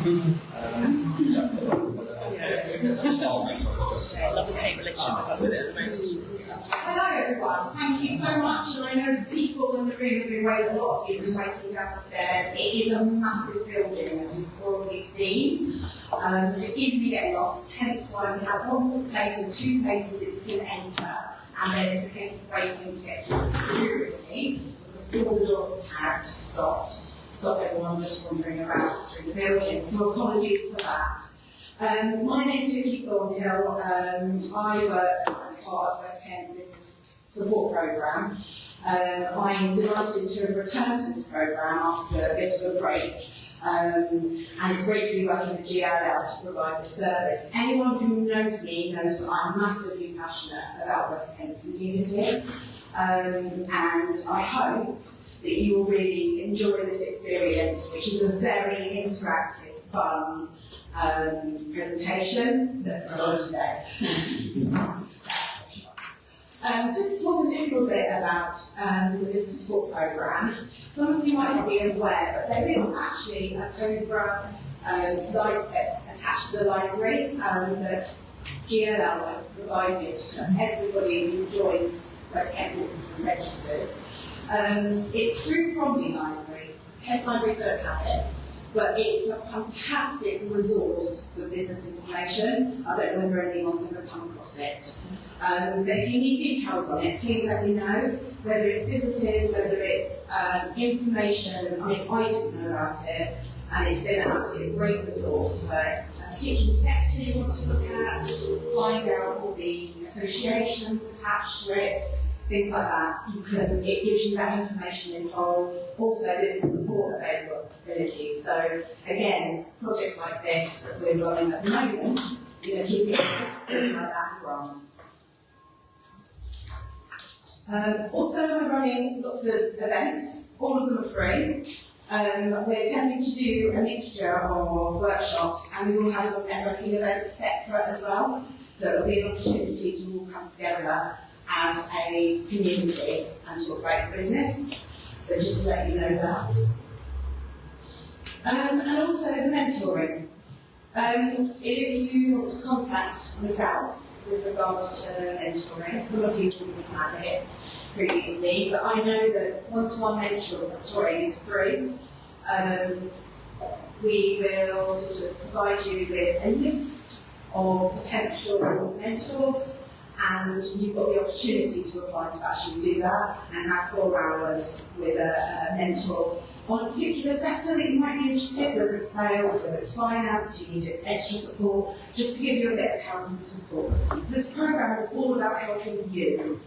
Love and hate relationship I've got with it at the moment. Hello everyone, thank you so much. And I know the people in the room have been waiting, a lot of you have been waiting downstairs. It is a massive building, as you've probably seen. It's easy to get lost, hence why we have one more place or two places that you can enter, and then it's a case of waiting to get through security, because all the doors are tagged, stopped, stop everyone just wandering around through the building. So apologies for that. My name is Vicky Thornhill. I work as part of West Kent Business Support Programme. I'm delighted to have returned to this programme after a bit of a break. And it's great to be working with GLL to provide the service. Anyone who knows me knows that I'm massively passionate about West Kent community. And I hope that you will really enjoy this experience, which is a very interactive, fun presentation that we're on today. Just to talk a little bit about the Business Support Programme. Some of you might not be aware, but there is actually a programme attached to the library that GLL have provided to everybody who joins West Kent Business and registers. It's through Bromley Library. Kent Libraries don't have it, but it's a fantastic resource for business information. I don't know whether anyone's ever come across it. But if you need details on it, please let me know. Whether it's businesses, whether it's information. I mean, I didn't know about it, and it's been an absolutely great resource for a particular sector you want to look at, find out all the associations attached to it, things like that. It gives you that information in whole. Also, business support availability. So again, projects like this that we're running at the moment, keep getting things like that grants. Also, we're running lots of events. All of them are free. We're attempting to do a mixture of workshops, and we will have some networking events separate as well. So it'll be an opportunity to all come together as a community and talk about business. So just to let you know that. And also the mentoring. If you want to contact myself with regards to mentoring, some of you will have had it previously, but I know that one-to-one mentoring is free. We will sort of provide you with a list of potential mentors, and you've got the opportunity to apply to actually do that and have 4 hours with a mentor on a particular sector that you might be interested in, whether it's sales, whether it's finance, you need extra support, just to give you a bit of help and support. So this programme is all about helping you.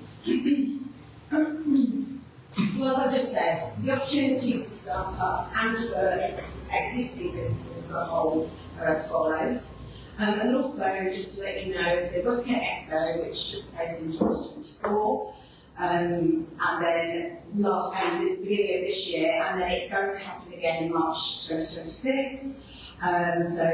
So as I've just said, the opportunities for startups and for existing businesses as a whole are as follows. And also, just to let you know, the West Kent Expo, which took place in 2024, and then the beginning of this year, and then it's going to happen again in March 2026. So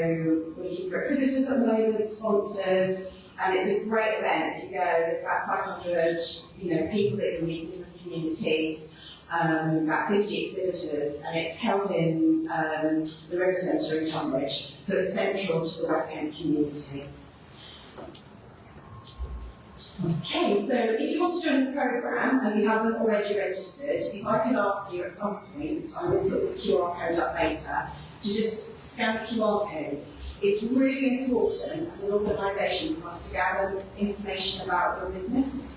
we're looking for exhibitors at the moment, sponsors, and it's a great event. If you go, there's about 500 people that can meet business communities, about 50 exhibitors, and it's held in the River Centre in Tunbridge, so it's central to the West Kent community. Okay, so if you want to join the programme and you haven't already registered, if I could ask you at some point, I will put this QR code up later, to just scan the QR code. It's really important as an organisation for us to gather information about your business,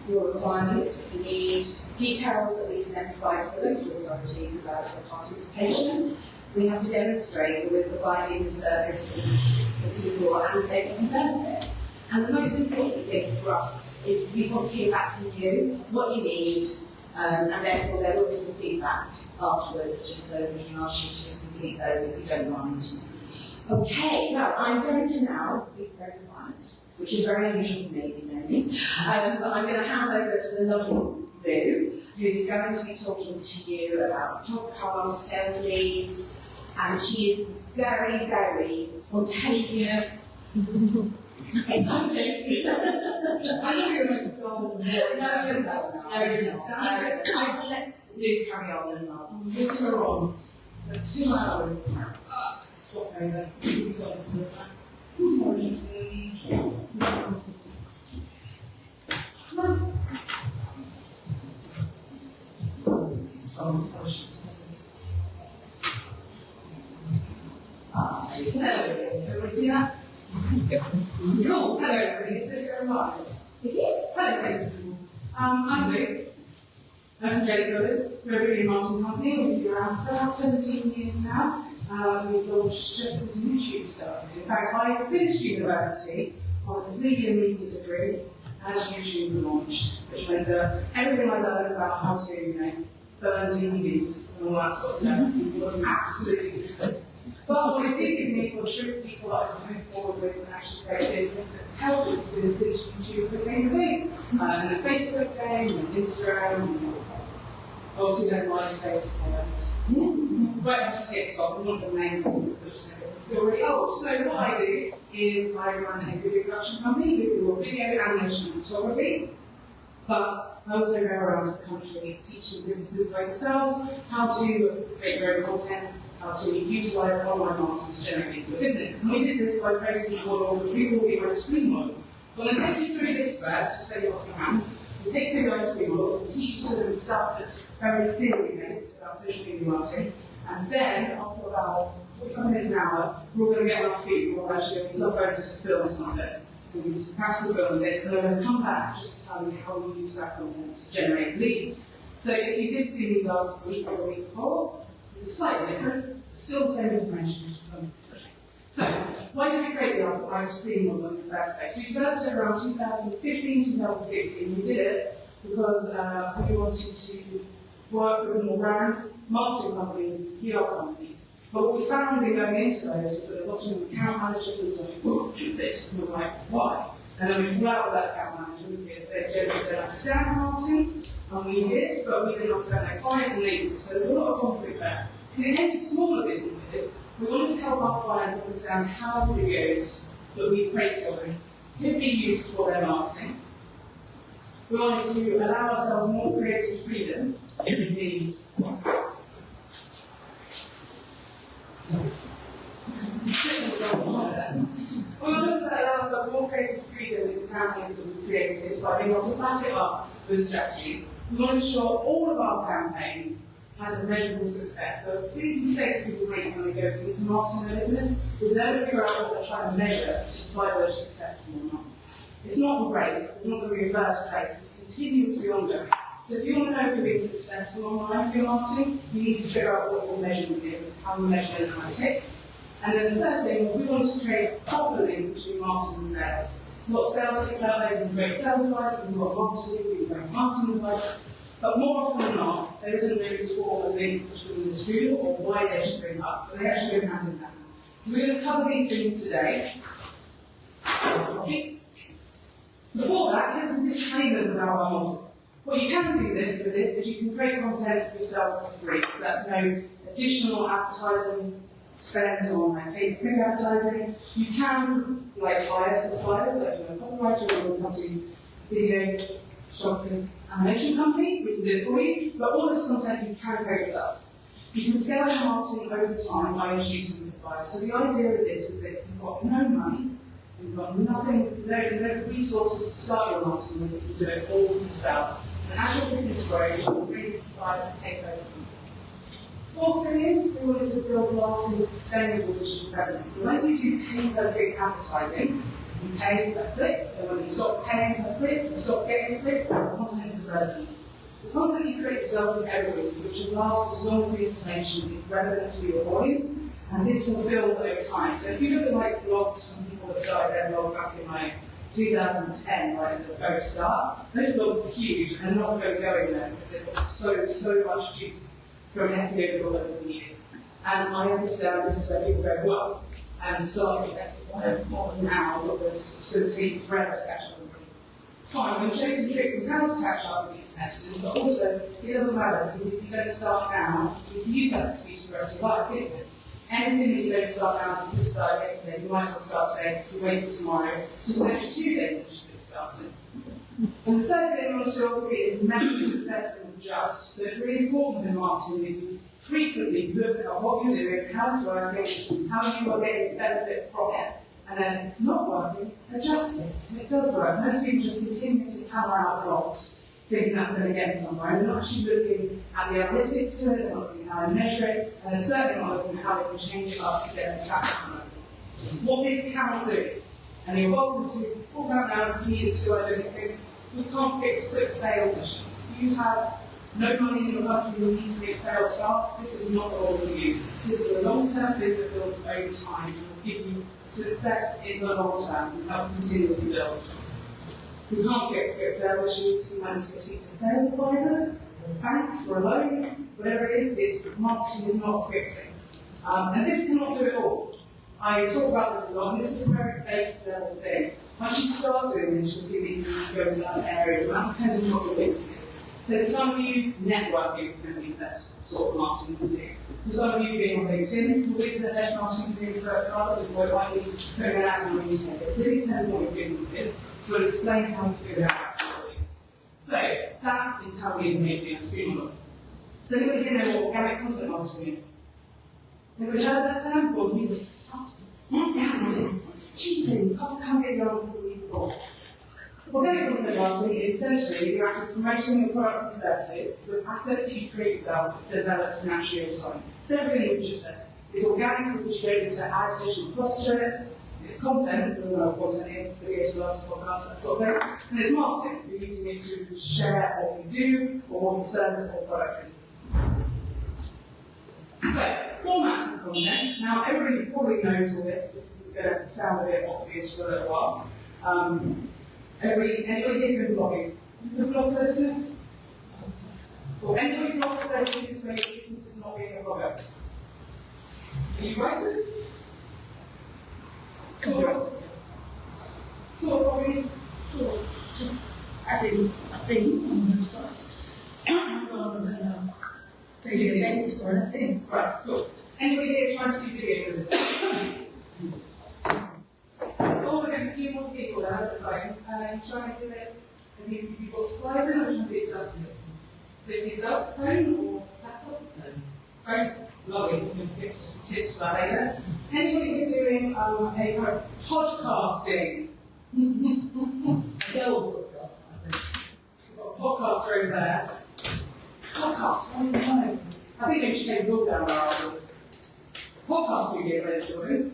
your requirements, what you need, details that we can then provide to the local authorities about your participation. We have to demonstrate that we're providing the service for people and they get to benefit. And the most important thing for us is we want to hear back from you, what you need, and therefore there will be some feedback afterwards, just so we can ask you to just complete those if you don't mind. Okay, well, I'm going to now be very quiet, which is very unusual for me, if you know me. But I'm going to hand over to the lovely Lou, who's going to be talking to you about podcasts, sales leads, and she is very, very spontaneous. Exciting. I know you're most golden. No, you're not. No, you're not. So let's Lou carry on and I'll put her on for 2 hours. Swap over. It's exciting to look at. It's more interesting than usual. Some questions. Everybody see that? Yep. Cool. Hello, everybody. Is this going live? It is. Hello, Facebook. I'm Luke. I'm from Jelly Brothers. We're a video marketing company. We've been around for about 17 years now. We launched just as YouTube started. In fact, I finished university on a 3-year media degree as YouTube launched, which meant that everything I learned about how to, burn DVDs and all that sort of stuff was absolutely useless. But what it did give me was show people that I could move forward with and actually create a business that helped businesses since YouTube became a thing. And the Facebook game, and Instagram, and obviously then MySpace. Right to TikTok, I'm not going to name them because I just feel really old. So what I do is I run a video production company. We do video, animation, and photography. But I also go around the country teaching businesses like yourselves how to create their own content, how to utilise online marketing to generate leads for business. And we did this by creating a model which we call the ice cream model. So I'm going to take you through this first, just so you know what I can. We'll take you through the ice cream model and teach you some of the stuff that's very theory-based about social media marketing. And then, after about 45 minutes an hour, we're all going to get on our feet. We're actually going to start focused to film something. With some practical film bits, and then we're going to come back just to tell you how we use that content to generate leads. So if you did see me last week or the week before, this is slightly different, still the same information, just So, why did we create the ice cream model in the first place? We developed it around 2015, 2016. We did it because we wanted to work with more brands, marketing companies, PR companies. But what we found in going into those was that there was often an account manager who was like, well, do this. And we're like, why? And then we flew out with that account manager because they generally don't understand marketing. And we did, but we didn't understand their clients and needs. So there's a lot of conflict there. When it came to smaller businesses, we wanted to help our clients understand how videos that we create for them could be used for their marketing. We wanted to allow ourselves more creative freedom in the we wanted to allow ourselves more creative freedom in the campaigns that we created by being able to back it up with strategy. We wanted to show all of our campaigns had a measurable success. So a big mistake people make when they go into marketing their business is they never figure out what they're trying to measure to decide whether it's successful or not. It's not a race, it's not going to be a first place, it's continuously ongoing. So if you want to know if you're being successful online with your marketing, you need to figure out what your measurement is and how you measure those analytics. And then the third thing is we want to create a proper link between marketing and sales. So what sales people out there can create sales advice, and what marketing people can create marketing advice. But more often than not, there isn't really at all a link between the two or why they should bring up, but they actually go hand in hand. So we're going to cover these things today. Before that, here's some disclaimers about our model. What you can do with this is you can create content for yourself for free. So that's no additional advertising spend on paid print advertising. You can hire suppliers, like a copywriter or come to video shopping animation company, we can do it for you, but all this content you can create yourself. You can scale your marketing over time by introducing suppliers. So the idea of this is that you've got no money, you've got nothing, no resources to start your marketing with, you can do it all yourself. And as your business grows, you can bring suppliers to take over some. Fourth thing is, we wanted to build lasting, sustainable digital presence. So when you do pay-per-click advertising, you pay per click, and when you stop paying per click, you stop getting clicks, and the content is relevant. The content you create itself is evergreens, which will last as long as the information is relevant to your audience, and this will build over time. So if you look at blogs from people that started their blog back in 2010, at the very start, those blogs are huge, and they're not going to go anywhere because they've got so much juice from SEO people over the years. And I understand this is where people go, well, and start investing more than now, but it's going to take forever to catch up with them. It's fine, I'm going to show you some tricks on how to catch up with your competitors, but also, it doesn't matter, because if you don't start now, you can use that excuse for the rest of your life, can't you? Anything that you don't start now, you could start yesterday, you might as well start today, because if you wait until tomorrow, just an extra 2 days since you could have started. And the third thing I want to show obviously is measure success and adjust. So it's really important in marketing that you frequently look at what you're doing, how it's working, how you are getting benefit from it, and then if it's not working, adjust it so it does work. Most people just continuously hammer out blocks, thinking that's going to get somewhere, and they're not actually looking at the analytics to it, they're not looking at how they measure it, and they're certainly not looking at how they can change it up to get a traction. What this cannot do, and you're welcome to talk out now if you need to do these things, we can't fix quick sales issues. If you have no money in your company, you need to get sales fast, this is not the role for you. This is a long-term thing that builds over time and will give you success in the long term and help continuously build. We can't fix quick sales issues, we manage to speak to a sales advisor, a bank for a loan, whatever it is, marketing is not a quick fix. And this cannot do it all. I talk about this a lot, and this is a very base level thing. Once you start doing this, you'll see that you need to go into other areas, and that depends on what your business is. So for some of you, networking is going to be the best sort of marketing you can do. For some of you, being on LinkedIn will be the best marketing you can do for other people. It might be putting an ad on a newspaper. It really depends on what your business is. We'll explain how you figure it out actually. So that is how we make the screen look. So anybody here know what organic content marketing is? Anybody heard that term? Or you it's cheating. You can't get the answers that we before. Organic content marketing is essentially you're actually promoting your products and services with assets that you create yourself that develops naturally over time. So everything we just said. It's organic because you don't need to add additional costs to it. It's content, we know what content is, videos, blogs, podcasts, that sort of thing. And it's marketing. You're using it to share what you do or what your service or product is. So, formats of content. Now, everybody probably knows all this. This is going to sound a bit obvious for a little while. Anybody here doing blogging? You can blog for business? Or anybody blog for their business when your business is not being a blogger? Are you writers? Sort of blogging? Sort of. Just adding a thing on the website rather than taking events or anything. Right, cool. Anybody here trying to do video for this? Oh, we're getting a few more people there, that's exciting. You trying to do it? Have you got supplies in or trying to do it yourself? Do it yourself? Phone or laptop? No. Phone? Lovely. It's just tips for that later. Anybody here doing a kind of podcasting? Podcast, I think. We've got a podcaster over there. Podcast, I don't know. I think we should take this all down there afterwards. It's a podcast studio for this building.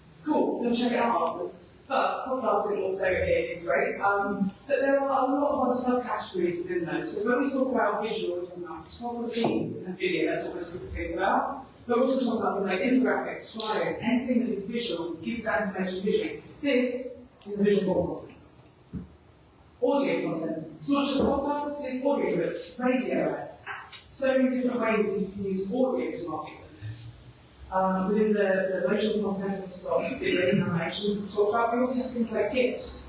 It's cool, we're going to check it out afterwards. But podcasting also is great. But there are a lot of other subcategories within those. So when we talk about visual, we're talking about photography and video, that's what most people think about. But we also talk about things like infographics, flyers, anything that is visual, gives that information visually. This is a visual form. Audio content. It's not just podcasts, it's audio clips, radio ads. So many different ways that you can use audio to market business. Within the visual content, we've got videos and animations we talk about. We also have things like gifts.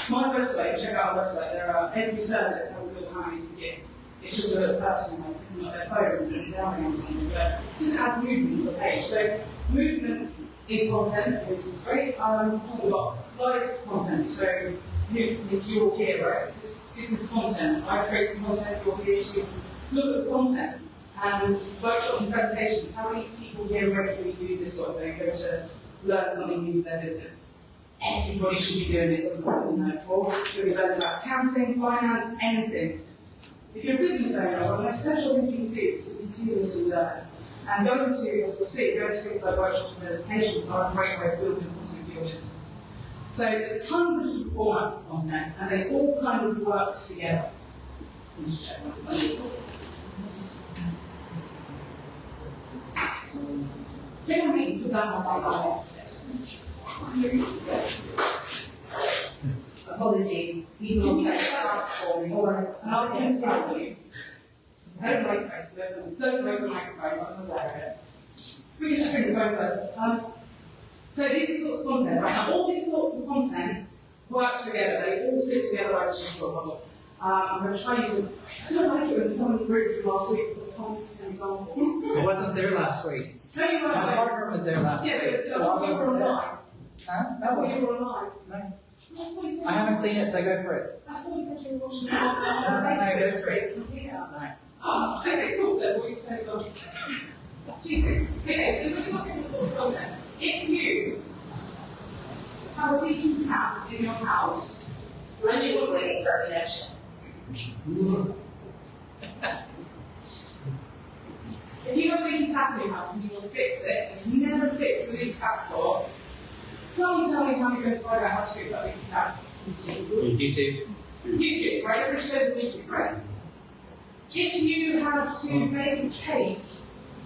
My website, check out our website, every service has a little animated gift. It's just a person picking up their phone and downloading on something, but just adds movement to the page. So movement in content is great. We've got live content, so you're here, right? This is content. I create content, you're here to look at the content and workshops and presentations. How many people here regularly do this sort of thing, go to learn something new for their business? Everybody should be doing it, doesn't matter what you know for. You'll be learning about accounting, finance, anything. If you're a business owner, one of the essential things you can do is to continuously learn. And going to, as we'll see, going to things like workshops and presentations are a great way of building content for your business. So there's tons of different formats of content, and they all kind of work together. Let me just check what it's like. Generally, put that on apologies, people on the platform, or another thing's about you. Don't make face, don't break the microphone, I'm aware of it. We can just bring the phone first. So these are sorts of content, right? Now all these sorts of content work together, they all fit together like a jigsaw puzzle. I'm going to try using, I don't like it when someone wrote from last week with a constant example. I wasn't there last week. No, you weren't. My partner was there last week. Yeah, but so I wasn't online. Huh? I thought you were online. No. I haven't seen it, so go for it. I thought you said you were watching it No, on go Facebook for it. from here. No. Ah, okay, cool. Then what you say on cheating. Okay, so when you've got different sorts of content, if you have a leaking tap in your house, when you will wait for a connection. If you have a leaking tap in your house and you want to fix it, and you never fixed the leaking tap before, someone tell me how you're going to find out how to fix that leaking tap. YouTube. YouTube, right? Everybody shows on YouTube, right? If you have to make a cake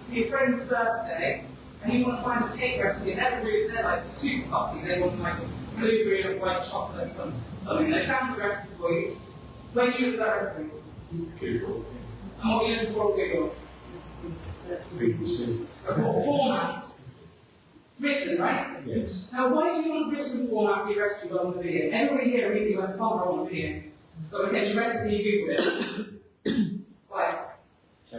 for your friend's birthday, and you want to find a cake recipe, and they're like super fussy, they want like blueberry or white chocolate, something. They found the recipe for you. Where do you look at that recipe? Google. And what are you looking for on Google? BBC. What format? Written, right? Yes. Now, why do you want a written format for your recipe rather than video? Everybody here really like, oh, I want a video. But when there's a recipe, you Google it. Why?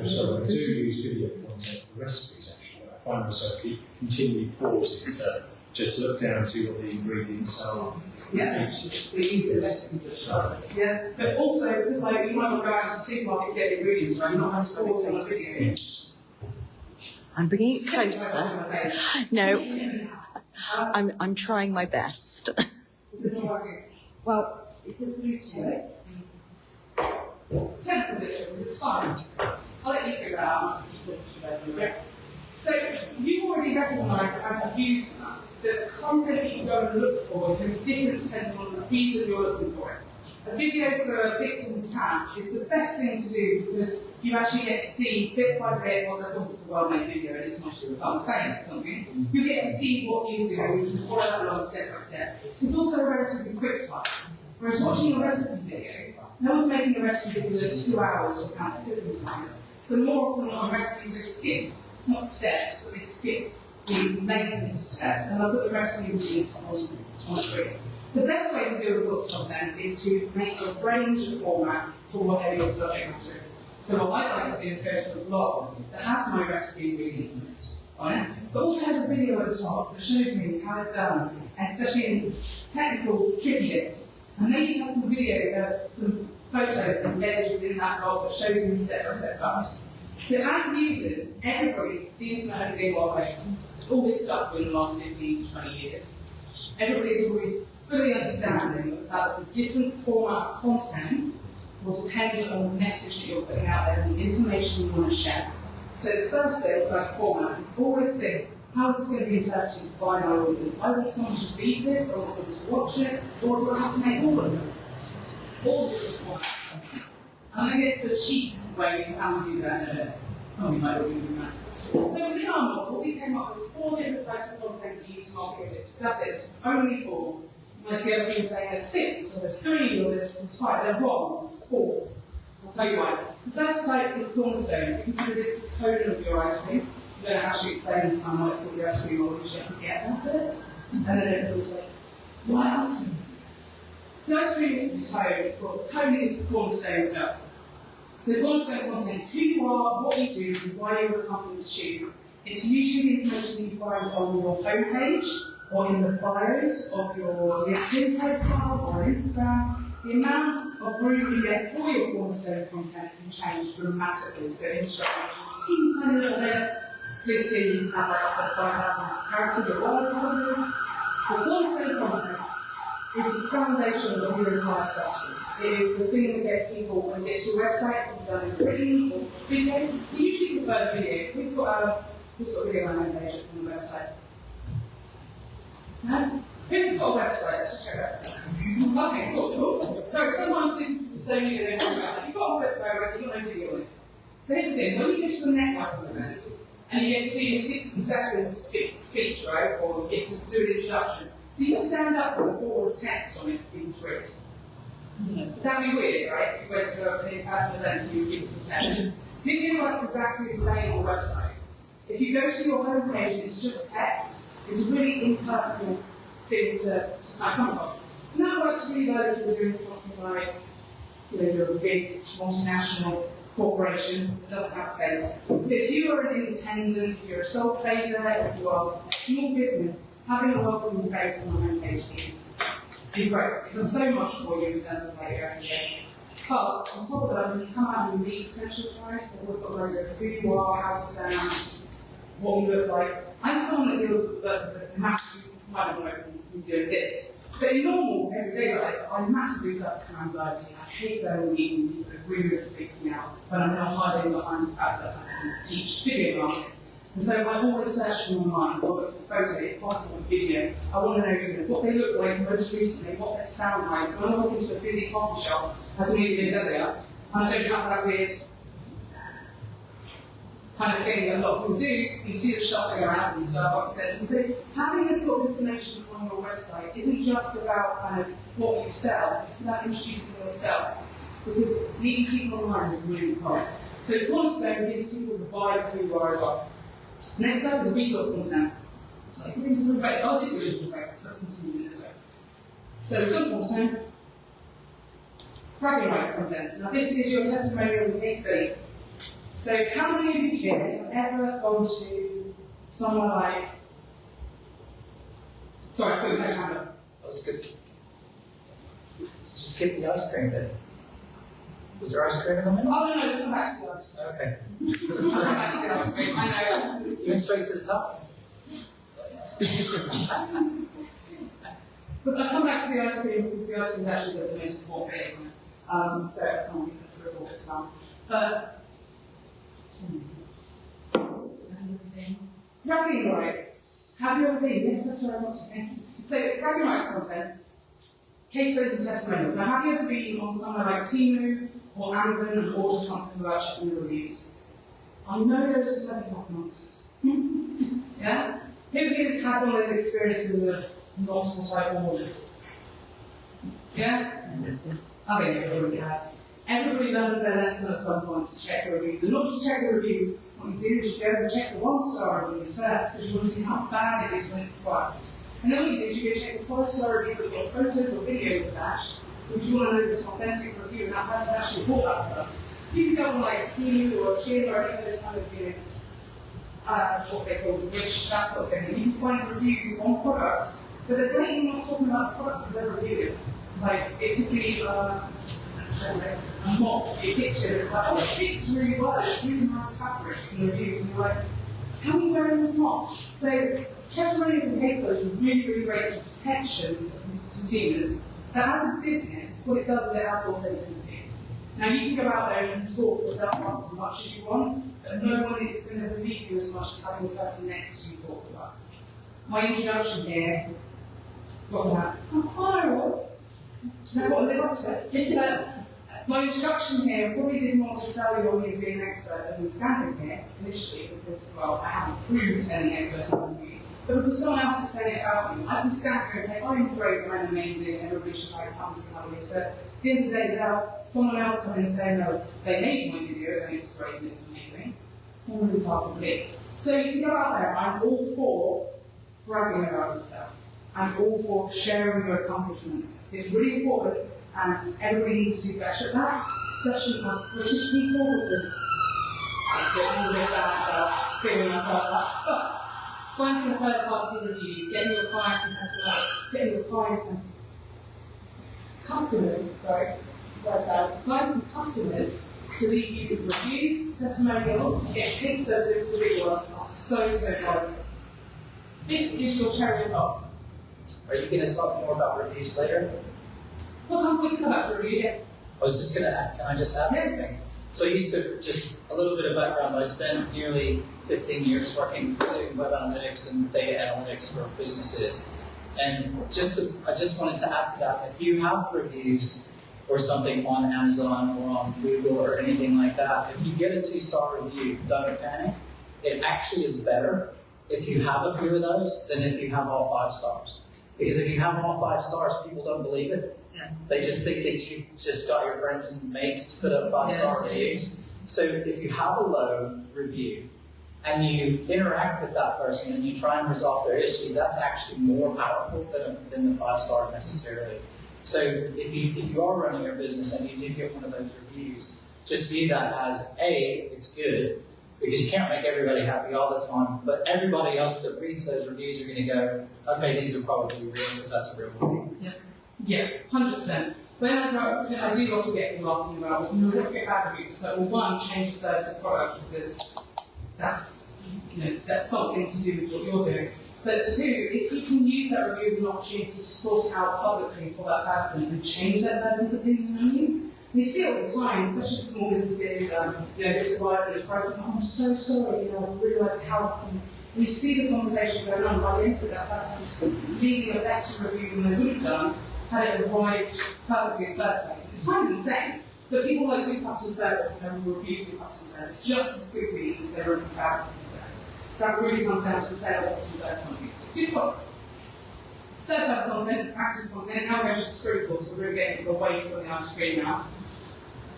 So I do use video content for recipes actually. I find myself continually pausing to just look down and see what the ingredients are. Yeah. We use it. Yeah. But also, because like you might not go out to the supermarket to get ingredients, right? You're not going to store things on video. I'm bringing it closer. No, I'm trying my best. This is not working. Well, it's a Bluetooth. Technical difficulties, it's fine. I'll let you figure it out. I'll just keep talking to you guys anyway. So, you already recognise as a user that the content that you go and look for is different depending on the reason you're looking for it. A video for fixing the tap is the best thing to do because you actually get to see bit by bit what that's also a well-made video and it's not just advanced phase or something. You get to see what he's doing, you can follow that along step by step. It's also a relatively quick class. Whereas watching a recipe video, no one's making a recipe video that's 2 hours to count of cooking time. So more often than not, recipes are skip, not steps, but they skip the length of steps. And I'll put the recipe routines on screen. The best way to do this sort of content is to make a range of formats for whatever your subject matter is. So what I like to do is go to a blog that has my recipe ingredients list on it, but also has a video at the top that shows me how it's done, and especially in technical, tricky bits. And maybe has some video, some photos embedded within that blog that shows me the step-by-step guide. So as users, everybody, the internet only being one way, all this stuff in the last 15 to 20 years, everybody's already fully understanding about the different format of content will depend on the message that you're putting out there and the information you want to share. So the first thing about formats is always think, how is this going to be interpreted by my audience? I want someone to read this, I want someone to watch it, or do I have to make all of them? All of different formats. And then it's the cheat way you can do that in a bit. Some of you might be using that. So within our model, we came up with 4 different types of content that you use to market business. That's it, only 4. You might see other people saying there's 6, or there's 3, or there's 5. They're wrong, it's 4. I'll tell you why. The first type is cornerstone. You consider this the codon of your ice cream. I'm going to actually explain this time why it's called the ice cream, or you don't forget that bit. And then everybody's like, why ice cream? The ice cream is the cone, well, the cone is the cornerstone stuff. So the cornerstone content is who you are, what you do, and why you're a company to choose. It's usually the information you find on your homepage, or in the bios of your LinkedIn profile or Instagram. The amount of room you get for your cornerstone content can change dramatically. So Instagram, teeny tiny little bit. LinkedIn, you can have like up to 5,000 characters or words or something. The cornerstone content is the foundation of your entire strategy. It is the thing that gets people when they get to your website, whether they've written or video. We usually prefer video. Who's got a video on their homepage on the website? No? Who's got a website? Let's just check that. Okay, cool. So sometimes businesses say you don't have a website. You've got a website, right? You've got no video on it. So here's the thing, when you go to a networking event, and you get to do your 60-second speech, right? Or you get to do an introduction, do you stand up with a board of text on it for people to read? No. That'd be weird, right? If you went to an in-person event and you were giving text. Video works exactly the same on the website. If you go to your homepage and it's just text, it's a really impersonal thing to come across. And that works really well if you're doing something like, you're a big multinational corporation that doesn't have a face. But if you are an independent, if you're a sole trader, if you are a small business, having a welcoming face on the homepage is great. It does so much for you in terms of like your SEO. But on top of that, when you come out and meet potential clients, they will put over who you are, how you sound, what you look like. I'm someone that deals with the massive, I don't know if I'm doing this, but in normal, everyday life, I massively suffer from anxiety. I hate going to meetings that really freaks me out, but I'm now hiding behind the fact that I can teach video marketing. And so I always search them online, or look for photo, if possible, video. I want to know what they look like most recently, what they sound like. So when I walk into a busy coffee shop, I can maybe be earlier, and I don't have that weird kind of thing that a lot of people do. You see the shopping around and stuff, and so having this sort of information on your website isn't just about kind of what you sell, it's about introducing yourself. Because meeting people online is really hard. So Cornerstone gives people the vibe of who you are as well. Next up is resource content. So I did do a little break, so let's continue this way. So we've done Cornerstone. Bragging rights content. Now this is your testimonials and case studies. So how many of you here have ever gone to somewhere like, sorry, I thought you had a hand up. That was good. Just skip the ice cream bit. Was there ice cream in the middle? Oh no, we'll come back to the ice cream. Okay. We'll come back to the ice cream, I know. You went straight to the top. But I'll come back to the ice cream because the ice cream is actually the most important bit, isn't it? So I can't get through all this now. But bragging rights. Have you ever been? Yes, that's what I want to think. So bragging rights content, case studies and testimonials. Now have you ever been on somewhere like Temu or Amazon and ordered something without checking the reviews? I know they're just slightly not nonsense. Yeah? Who has had one of those experiences of multiple type order? Yeah? I think everybody has. Everybody learns their lesson at some point to check the reviews. And not just check the reviews, what you do is you go and check the 1-star reviews first, because you want to see how bad it is when it's priced. And then what you do is you go check the 5-star reviews that have got photos or videos attached, because you want to know this authentic review and that person actually bought that product. You can go on like Temu or Chin or any of those kind of, what they call the rich, that sort of thing. And you can find reviews on products, but they're blatantly not talking about the product that they're reviewing. Like, it could be, a mop for your kitchen, like, oh, it fits really well, it's really nice fabric in the reviews, and you're like, how are you wearing this mop? So, testimonials and case studies are really, really great for protection of consumers. But as a business, what it does is it adds authenticity. Now, you can go out there and talk yourself up as much as you want, but no one is going to believe you as much as having the person next to you talk about. My introduction here, got that. How far I was. No, what they got to it. My introduction here probably didn't want to sell you on me as being an expert and standing here initially because, well, I haven't proved any expertise to you. But because someone else is saying it about me, I can stand here and say, I'm great, I'm amazing, and everybody should like come and see how it is. But at the end of the day, without someone else coming and saying, no, they made my video, and it's great and it's amazing, it's not really part of me. So you can go out there, I'm all for bragging about yourself. I'm all for sharing your accomplishments. It's really important. And everybody needs to do better at that, especially us British people, because I say a little bit bad about figuring myself out. But finding a third party review, getting your clients and testimonials, getting your clients and customers to leave you reviews, testimonials, and get case studies of the big ones are so vital. This is your cherry on top. Are you going to talk more about reviews later? Well, we can come back to reviews, yeah. I was just going to add, can I just add something? So I used to, just a little bit of background, I spent nearly 15 years working doing web analytics and data analytics for businesses. And I just wanted to add to that, if you have reviews or something on Amazon or on Google or anything like that, if you get a 2-star review, don't panic. It actually is better if you have a few of those than if you have all 5 stars. Because if you have all 5 stars, people don't believe it. They just think that you've just got your friends and mates to put up 5-star reviews. So if you have a low review and you interact with that person and you try and resolve their issue, that's actually more powerful than the 5-star necessarily. So if you are running your business and you do get one of those reviews, just view that as A, it's good, because you can't make everybody happy all the time, but everybody else that reads those reviews are going to go, okay, these are probably real because that's a real review. Yeah, 100%. When I do often get people asking about, well, what do you get bad reviews? So, well, one, change the service or product because that's something to do with what you're doing. But two, if you can use that review as an opportunity to sort it out publicly for that person and change that person's opinion on you, we see it all the time, especially small businesses, this provider is broken, oh, I'm so sorry, I'd really like to help. And we see the conversation going on, by the end of it, that person's leaving a better review than they would have done had it arrived perfectly in the first place. It's kind of insane, but people like good customer service will review good customer service just as quickly as they review bad customer service. So that really comes down to the sales customer service point of view. So good point. Third type of content is active content. Now we're going to sprinkles, so we're getting away from the ice cream now.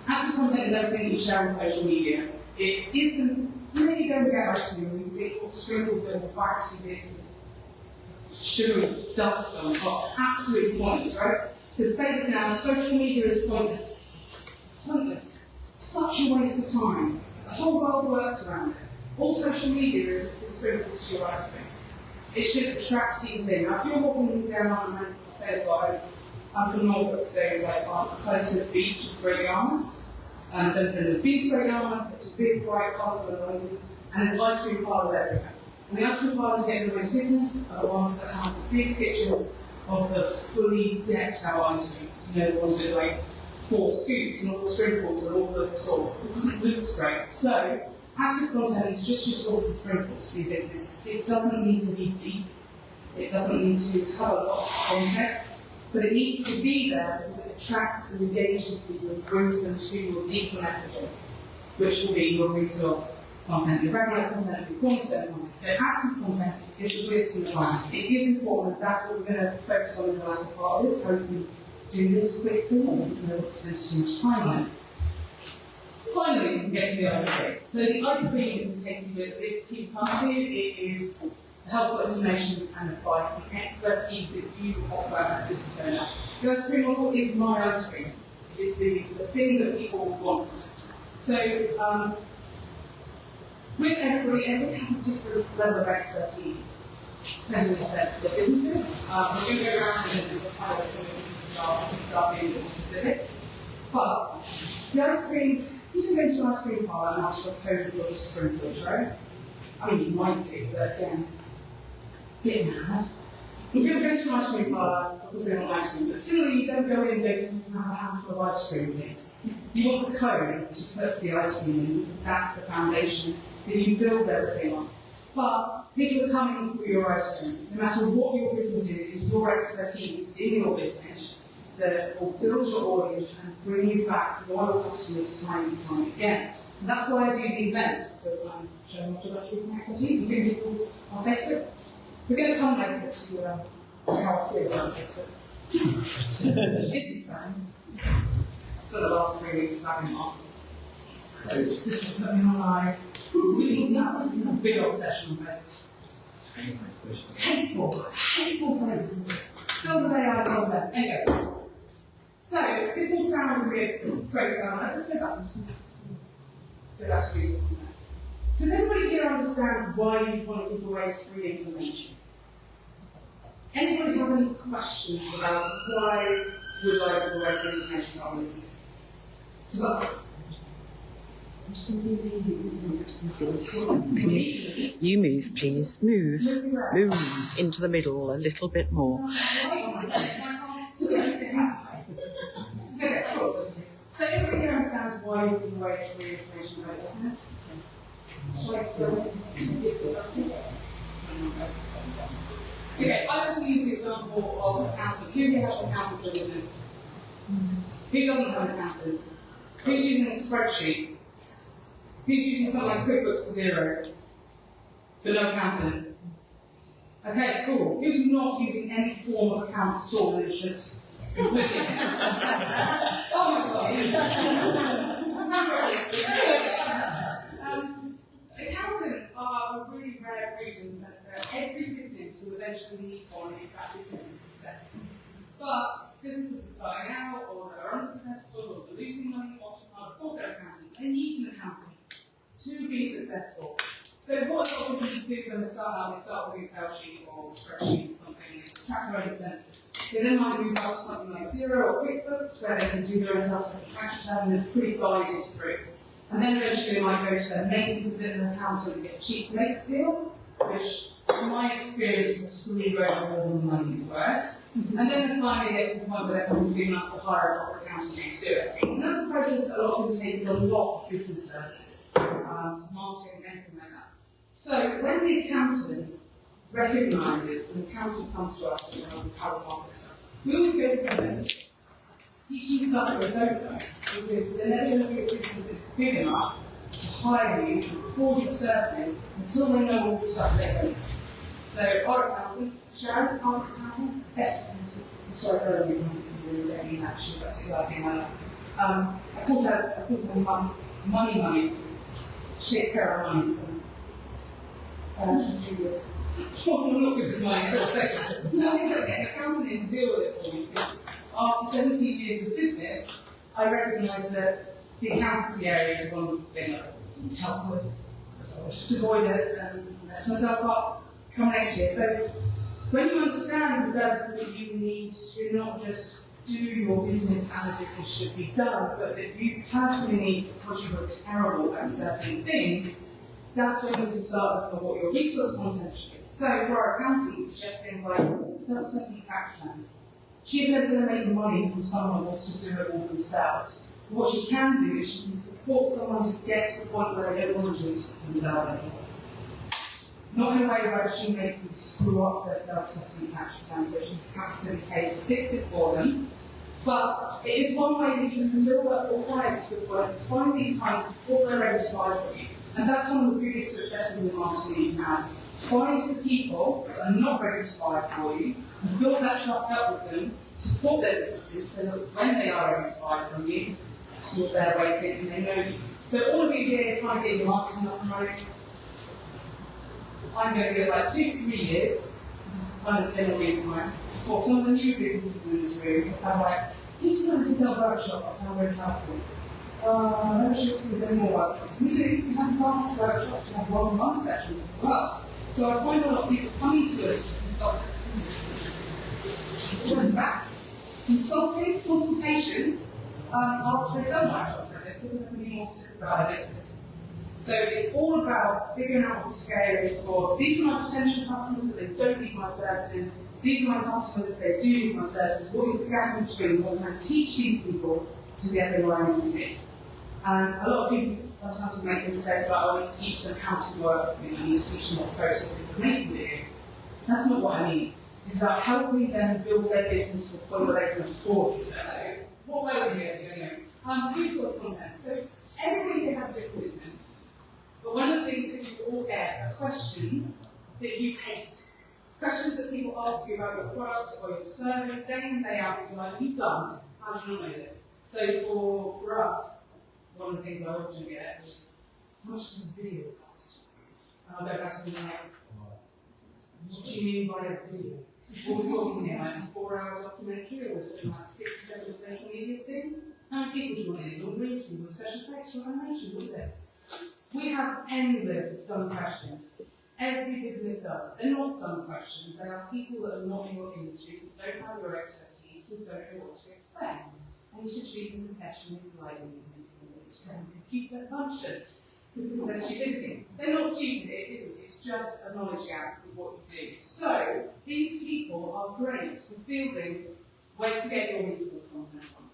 Active content is everything you share on social media. It isn't really going to get ice cream. We put sprinkles with waxy bits, sugary dust on top. Absolutely pointless, right? Because say this now, social media is pointless. Pointless. Such a waste of time. The whole world works around it. All social media is the sprinkles to your ice cream. It should attract people in. Now, if you're walking down and say as well, I'm from Norfolk, so our closest beach is Great Yarmouth. Don't the beach Great Yarmouth, it's a big, bright, colourful, and noisy, and there's ice cream parlours everywhere. And the ice cream parlours getting the most business are the ones that have the big pictures of the fully decked out ice creams. The ones with 4 scoops and all the sprinkles and all the sauce, because it looks great. So, active content is just your sauce and sprinkles for your business. It doesn't need to be deep. It doesn't need to have a lot of context. But it needs to be there because it attracts and engages people and brings them to your deeper messaging, which will be your resource content, your recognised content, your cornerstone content. So active content is the bliss in the plan. It is important. That's what we're going to focus on in the latter part of this. How you can do this quickly and so not spend too much time on it. Finally, we can get to the ice cream. So the ice cream is a tasty bit that people come to. It is helpful information and advice and expertise that you offer as a business owner. The ice cream model is my ice cream. It's the thing that people want. So with everybody has a different level of expertise depending on their businesses. We do go around and find out some of the businesses are start being a bit specific. But the ice cream, you can go to an ice cream parlour and ask for a code for the sprinklers, right? I mean, you might do, but again, bit mad. You're going to go to an ice cream parlour because they want ice cream, but similarly, you don't go in there and have a handful of ice cream, please. You want the code to put the ice cream in because that's the foundation that you build everything on. But people are coming for your ice cream. No matter what your business is your expertise in your business that will build your audience and bring you back loyal customers time and time again. And that's why I do these events, because I'm showing off my expertise and bringing people on Facebook. We're going to come later to how I feel about Facebook. It's fun. I spent the last 3 weeks slagging off. It's put me on live. Really a big old session on Facebook. It's hateful. It's a hateful place. Don't the AI content. Anyway. So, this all sounds a bit crazy. Let's go back and go back to users. Does everybody here understand why you want to give away free information? Anybody have any questions about why would I give away free information about business? Can you move, please? Move into the middle a little bit more. Okay, cool. So everybody here understands why you give away free information about business? Shall I explain? Okay, I often use the example of an accountant. Who here has an accountant for business? Who doesn't have an accountant? Who's using a spreadsheet? Who's using something like QuickBooks Xero, but no accountant? Okay, cool. Who's not using any form of accounts at all, and it's just oh my god. Accountants are a really rare breed in the sense that every business will eventually need one if that business is successful. But businesses are starting out, or they're unsuccessful, or they're losing money, or can't afford their accountant. They need an accountant to be successful. So what a lot of businesses do when they start out, they start with an Excel sheet or a spreadsheet or something, and track their own expenses. They then might move up to something like Xero or QuickBooks, where they can do their own self-assessment tax return, and it's pretty guided through. And then eventually they might go to their maintenance bit of an accountant and get a cheap to make deal, which, in my experience, will screw you over more than the money is worth. And then they finally get to the point where they're probably big enough to hire a proper accountant to do it. And that's a process that a lot of people take with a lot of business services, marketing, anything like that. So when the accountant recognises, when the accountant comes to us and we're power market stuff, we always go for the basics. Teaching stuff that we don't know, because they're never going to be a business that's big enough to hire you and afford your services until they know all the stuff they don't know. So our accountant, Sharon, our accountant, best accountants. I'm sorry for everyone who's really don't mean that, she's absolutely like being like I call her money. She takes care of our money, so financial genius. I'm not good with money at all. So I'm going to get an accountant in to deal with it for me, because after 17 years of business, I recognise that the accountancy area is one thing I need to help with. So I'll just avoid it and mess myself up come next year. So when you understand the services that you need to not just do your business as a business should be done, but that you personally need because you are terrible at certain things, that's when you can start looking at what your resource content should be. So for our accountant, it's just things like self-assessing tax returns. She's never going to make money from someone who wants to do it all themselves. But what she can do is she can support someone to get to the point where they don't want to do it for themselves anymore. Not in a way where she makes them screw up their self-assessing tax returns, so she has to be paid to fix it for them. But it is one way that you can build up your clients to the point and find these clients before they're ready to buy from you. And that's one of the biggest successes in marketing you can have. Find the people that are not ready to buy for you, and build that trust up with them, support their businesses so that when they are ready to buy from you, you're there waiting and they know you. So all of you here trying to get your marketing up and running, I'm going to give like 2 to 3 years, this is kind of the middle time, for some of the new businesses in this room. I'm like, who's going to go workshop? I'm very helpful. Never sure if there's any more workshops. We have advanced workshops, we have one-on-one sessions as well. So I find a lot of people coming to us for consulting, consultations, after they've done workshops like this, because I can be more specific about their business. So it's all about figuring out what the scale is for. These are my potential customers, but they don't need my services. These are my customers, they do need my services. What is the gap in between? What can I teach these people to get them where I need to be? And a lot of people sometimes make the mistake about, I need to teach them how to work, I need to teach them what processes to make video. That's not what I mean. It's about helping them build their business to the point where they can afford it. So, what way are we here to anyway? Resource content. So, everybody here has a different business. But one of the things that you all get are questions that you hate. Questions that people ask you about your product or your service, day in, day out, you're like, you've done, how do you not know this? So for us, one of the things I often get is, how much does a video cost? And I'll go back to the like, what do you mean by a video? What we're talking here, like a 4-hour documentary, or we're talking like 6 or 7 social media thing? How many people do you want in it? Or green screen, or special effects, or animation, what is it? We have endless dumb questions. Every business does. They're not dumb questions. They are people that are not in your industry, who don't have your expertise, who don't know what to expect. And you should treat them professionally, politely, and extend computer function. Because they're stupidity. They're not stupid, it isn't. It's just a knowledge gap with what you do. So, these people are great for fielding where to get your resource content from.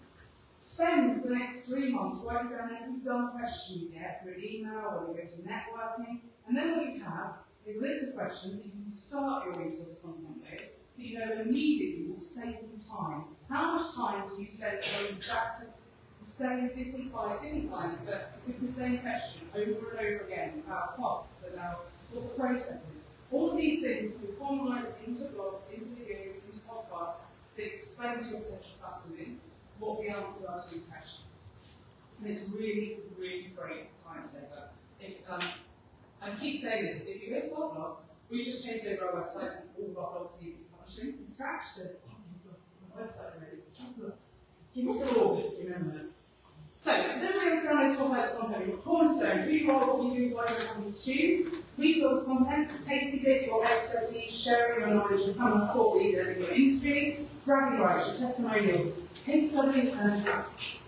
Spend the next 3 months writing down every dumb question you get through email or you go to networking, and then what you have is a list of questions that you can start your resource content with that you know immediately will save you time. How much time do you spend going back to the same different clients, but with the same question over and over again about costs, about what the process is? All of these things can be formalised into blogs, into videos, into podcasts that explain to your potential customers what the answers are to these questions. And it's really, really great time saver. If I keep saying this, if you go to our blog, we just changed over our website and all of our blogs need to be publishing from scratch. So, my website already, so look. Give it till August, remember. So, does everybody understand those 4 types of content? You've got cornerstone, who you are, what you do, why you're having to choose. resource content, tasty bit, your expertise, sharing your knowledge, and becoming a thought leader in your industry, bragging rights, your testimonials, case study, and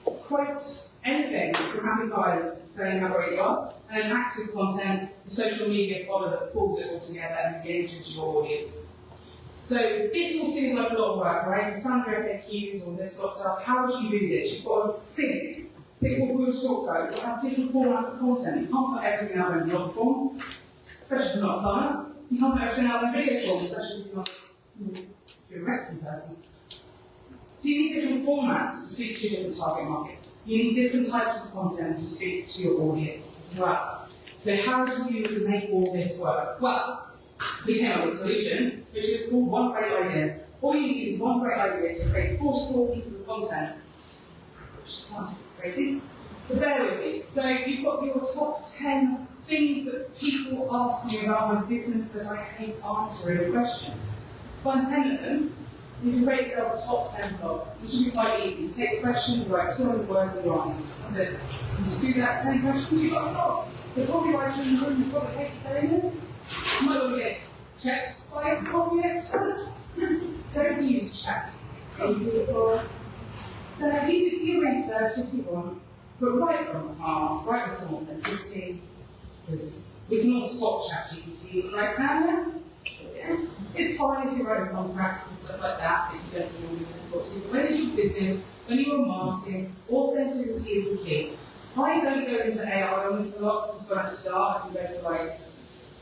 quotes, anything from happy guidance saying how great you are, and then active content, the social media follow that pulls it all together and engages your audience. So this all seems like a lot of work, right? You found your FAQs, all this sort of stuff. How would you do this? You've got to think what we were talking about. You've got to have different formats of content. You can't put everything out in blog form, especially if you're not a planner. You can't put everything out in video form, especially if you're not you're a recipe person. So you need different formats to speak to different target markets. You need different types of content to speak to your audience as well. So how do you make all this work? Well, we came up with a solution, which is called One Great Idea. All you need is one great idea to create 44 pieces of content, which sounds crazy, but bear with me. So you've got your top 10 things that people ask me about my business that I hate answering questions. Find 10 of them, you can create yourself a top 10 blog. This should be quite easy. You take a question, you write 200 words and you answer. That's it. You just do that 10 questions, you've got a blog. The copywriter in the room who's probably hate saying this. You might want to get checked by a copy expert. Don't use chat. Don't use it for your research if you want, but write from the heart, write with some authenticity, because we can all spot ChatGPT right now. Yeah. It's fine if you're writing contracts and stuff like that, that you don't really want to support to. But when it's your business, when you're marketing, authenticity is the key. I don't go into AI on this a lot, because when I start, I can go for like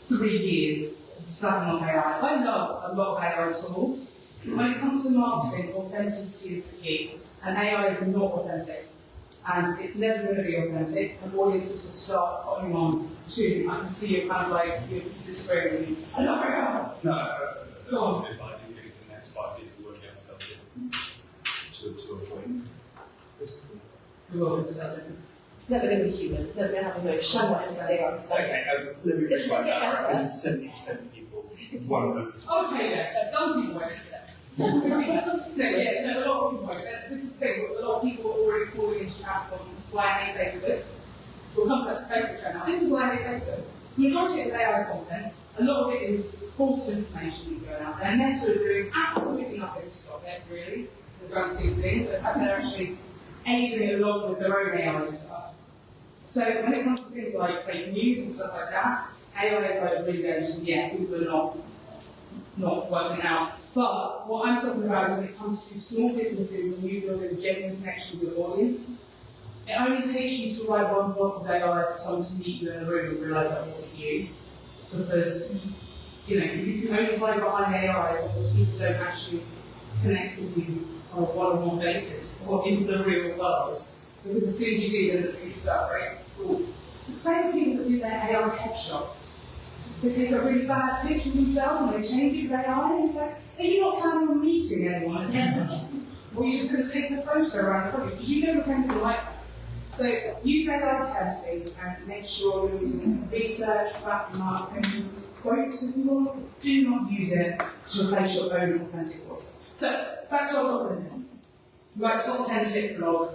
3 years studying on AI. I love a lot of AI tools. When it comes to marketing, authenticity is the key. And AI is not authentic. And it's never going to be authentic. And audiences will start putting on too. I can see you kind of like, you're disagreeing with me. I love AI. No, I do think the next 5 years will work out to a point. We will accept It's never going to be human. It's never going to have emotion. Okay, let me rewrite that. I reckon 70% of people won't understand. Okay, yeah, some people won't. No, a lot of people won't. This is the thing, a lot of people are already falling into traps on this is why I hate Facebook. We'll come back to Facebook right now. This is why I hate Facebook. The majority of AI content, a lot of it is false information that's going out there, and they're sort of doing absolutely nothing to stop it, really, in the grand scheme of things. In fact, they're actually aiding it along with their own AI stuff. So when it comes to things like fake news and stuff like that, AI is like really dangerous, and yeah, people are not working out. But what I'm talking about is when it comes to small businesses and you building a genuine connection with your audience, it only takes you to write one block of AI for someone to meet you in a room and realise that wasn't you. Because, you can only hide behind AI as long as people don't actually connect with you on a one-on-one basis or in the real world. Because as soon as you do, then it picks up, right? So, same with people that do their AI headshots. They take a really bad picture of themselves and they change it with AI and say, are you not planning on meeting anyone ever? Or you're just going to take the photo around the property? Because you don't look anything like that. So use AI carefully and make sure you're using research, fact, markings, quotes if you want. Do not use it to replace your own authentic voice. So back to our top 10 tips. Write top 10 tip blog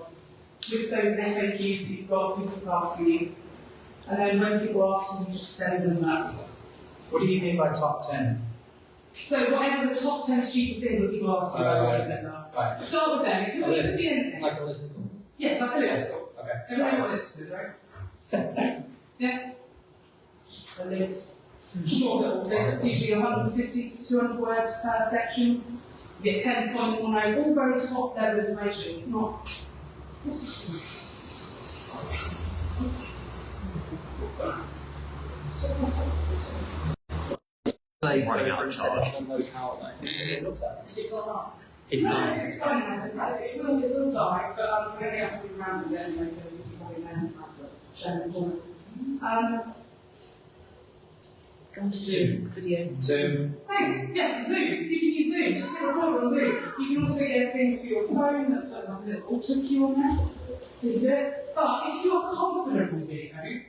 with those FAQs that you've got, people asking you. And then when people ask you, just send them that. What do you mean by top 10? So whatever the top 10 stupid things that people ask you about your business are. Right. Start with them. It could just be anything. Like a list of them. Yeah, like a list. Okay. Everyone got listed, right? Yeah. A list. Short little bits, usually 150 to 200 words per section. You get 10 points on those, all very top level information. It's not. Running out of charge. It's not. It's fine now, it will die, but I'm going to have to be around with it anyway, so we can probably then have to send it on. Go on to Zoom video. Zoom. Thanks. Yes, Zoom. You can use Zoom. Just hit record on Zoom. You can also get things for your phone that put like a little auto cue on there. So you do it. But if you're confident with video,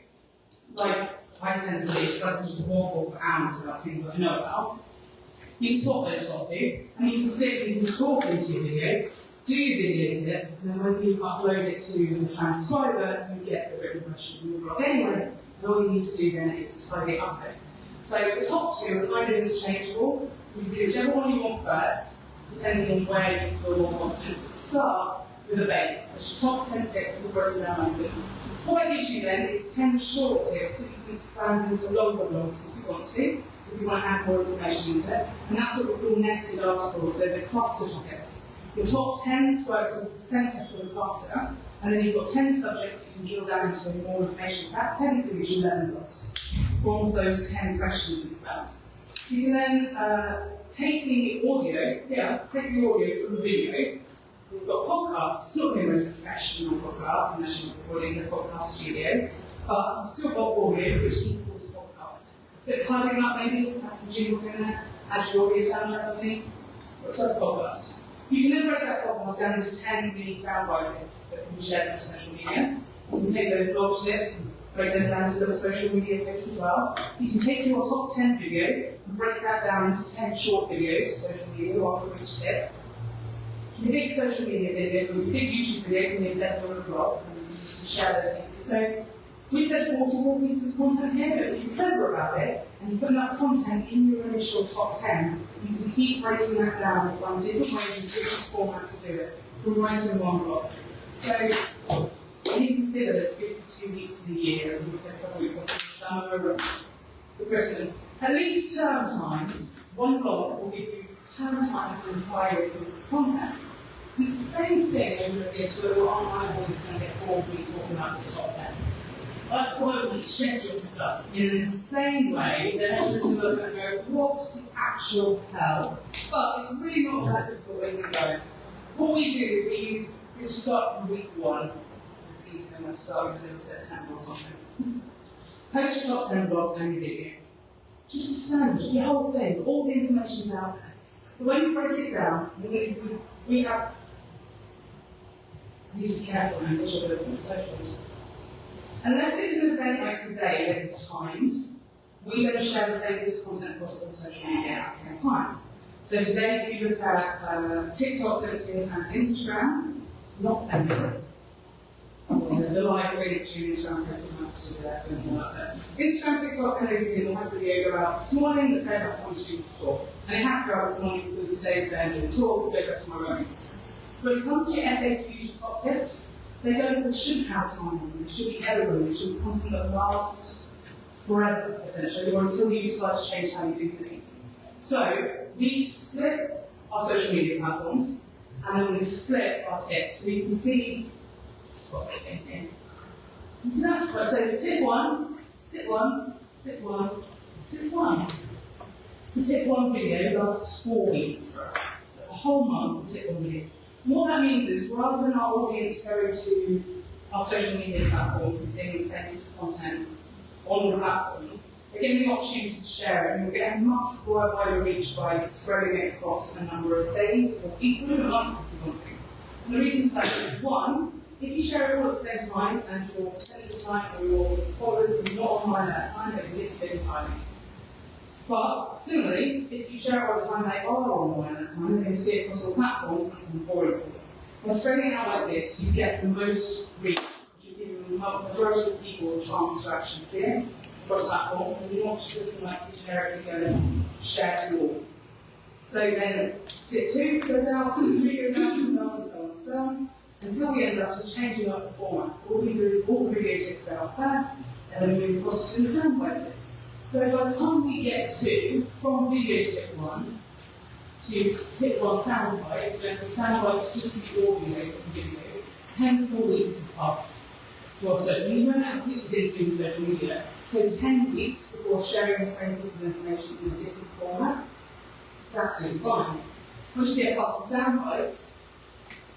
like I tend to be, because I can just waffle for hours about things that I know about, you can swap those off you, and you can sit and you can talk into your video, do your video tips, and then when you upload it to the transcriber, you get the written version in your blog anyway. And all you need to do then is tidy it up a bit. So the top two are kind of interchangeable. You can do whichever one you want first, depending on where you feel more confident. But start with a base. That's your top 10 tips for broken down item. What it gives you then is 10 short tips that you can expand into longer blogs if you want to add more information into it. And that's what we call nested articles, so the cluster topics. Your top 10 works as the centre for the cluster, and then you've got 10 subjects you can drill down into more information. So that technically gives you 11 blogs from those 10 questions that you found. You can then take the audio from the video. We've got podcasts. It's not going to be a professional podcast unless you're recording in a podcast studio, but I've still got audio which equals a podcast. Bit of tidying up maybe, add some jingles in there, add your audio soundtrack underneath. What's a podcast? You can then break that podcast down into 10 mini soundbite tips that can be shared on social media. You can take those blog tips and break them down into little social media posts as well. You can take your top 10 video and break that down into 10 short videos, social media, one for each tip. The big social media video, the big YouTube video can be embedded on a blog, and you just share those pieces. So we said 44 pieces of content here, but if you're clever about it and you put enough content in your initial top 10, you can keep breaking that down and find different ways and different formats to do it from writing in one blog. So when you consider there's 52 weeks in a year, and you take a couple of weeks off for the summer or for Christmas, at least term time, one blog will give you term time for an entire piece of content. And it's the same thing over this where we're online always going to get bored when we're talking about this top 10. That's why we schedule stuff in an insane way that everyone's going to look and go, what the actual hell? But it's really not that difficult when you go. What we do is we just start from week 1. It's easy when I start with the middle of September or something. Post your top 10 blog and your video. Just a standard, your whole thing, all the information's out there. But when you break it down, we have. I need to be careful now because you're going to socials. Unless it's an event like today that is timed, we don't share the same piece of content across all social media at the same time. So today, if you look at TikTok, LinkedIn, and Instagram, not Facebook. The live read between Instagram, Facebook, and something like that. Instagram, TikTok, and LinkedIn will have a video go out this morning that's said about one student's talk. And it has to go out this morning because today's the end of the talk, it goes out tomorrow instance. When it comes to your FAQs, your top tips, they shouldn't have time on them. They should be evergreen. They should be content that lasts forever, essentially, or until you decide to change how you do things. So we split our social media platforms, and then we split our tips so you can see what we're thinking. So that's right. So tip 1, tip 1, tip 1, tip 1. So tip 1 video lasts 4 weeks for us. That's a whole month of tip 1 video. What that means is, rather than our audience going to our social media platforms and seeing the same piece of content on the platforms, they're getting the opportunity to share it, and you'll get a much wider reach by spreading it across a number of days or weeks or even months if you want to. And the reason for that is, 1, if you share it all at the same time and your potential client or your followers are not online at that time, they miss it entirely. But similarly, if you share it all the time, they are online at that time, they're going to see it across all platforms, that's more boring for them. By spreading it out like this, you get the most reach, which you give the majority of people a chance to actually see it across platforms, and you're not just looking like you generically going to share to all. So then, tip 2 goes out, 3 goes out, and so on and so on and so on, until we end up just changing up the format. So all we do is all the video tips go out first, and then we move across to the soundbite tips. So by the time we get from video tip 1 to tip 1 soundbite, then the soundbite's just the audio from video, 10 full weeks has passed for social media. You don't have to put this in social media. So 10 weeks before sharing the same piece of information in a different format, it's absolutely fine. Once you get past the soundbites,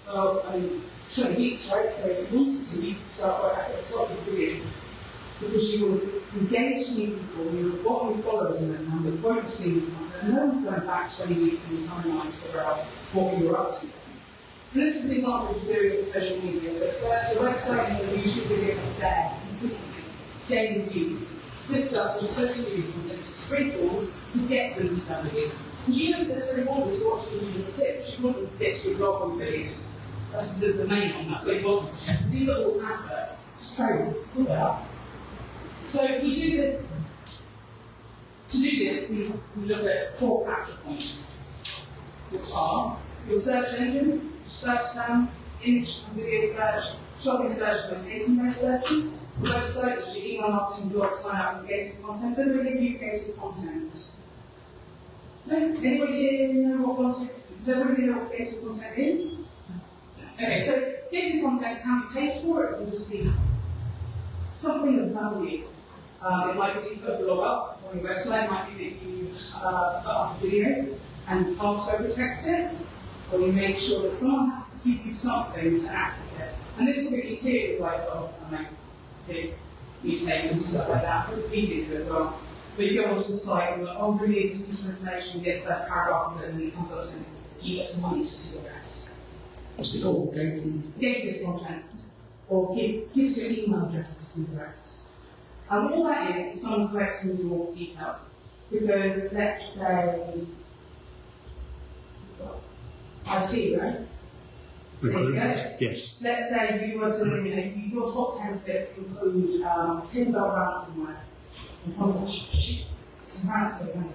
well, I mean, it's 20 weeks, right? So if you wanted to, you could start right at the top of the videos. Because you will engage new people, you will got new followers in that time that won't have seen this content, and no one's going back 20 weeks in the timeline to figure out what you were up to. And this is the example of doing it with social media. So the website and the YouTube video are there consistently, getting views. This stuff is social media content, sprinkles to get them to that video. Because you don't necessarily want them to watch the video tips, you want them to get to your blog on video. That's the main one, that's what you want them to get. So these are all adverts, just trades, it's all about. So we do this To do this, we look at 4 capture points, which are your search engines, search terms, image and video search, shopping search, and location-based searches, web search, your email marketing, blog, sign up, and gated content. So we're going to use gated content. No? Anybody here know what gated? Does everybody know what gated content is? Okay, so gated content can be paid for. It can just be something of value. It might be that you put a blog up on your website. It might be that you put up a video and password protect it, or you make sure that someone has to give you something to access it. And this is what you see it with like a lot of big newspapers and stuff like that. Wikipedia do it as well. But you go onto the site and you're like, oh, really, this is some information, you get the first paragraph of it, and then it comes up and give us money to see the rest. What's it called? Gated content. Or gives you an email address to see the rest. And all that is someone collecting your details. Because let's say, IT, right? Recruitment, yes. Let's say you were doing, your top 10 tips include $10 ransomware. And someone's like, oh, shit, it's a ransomware.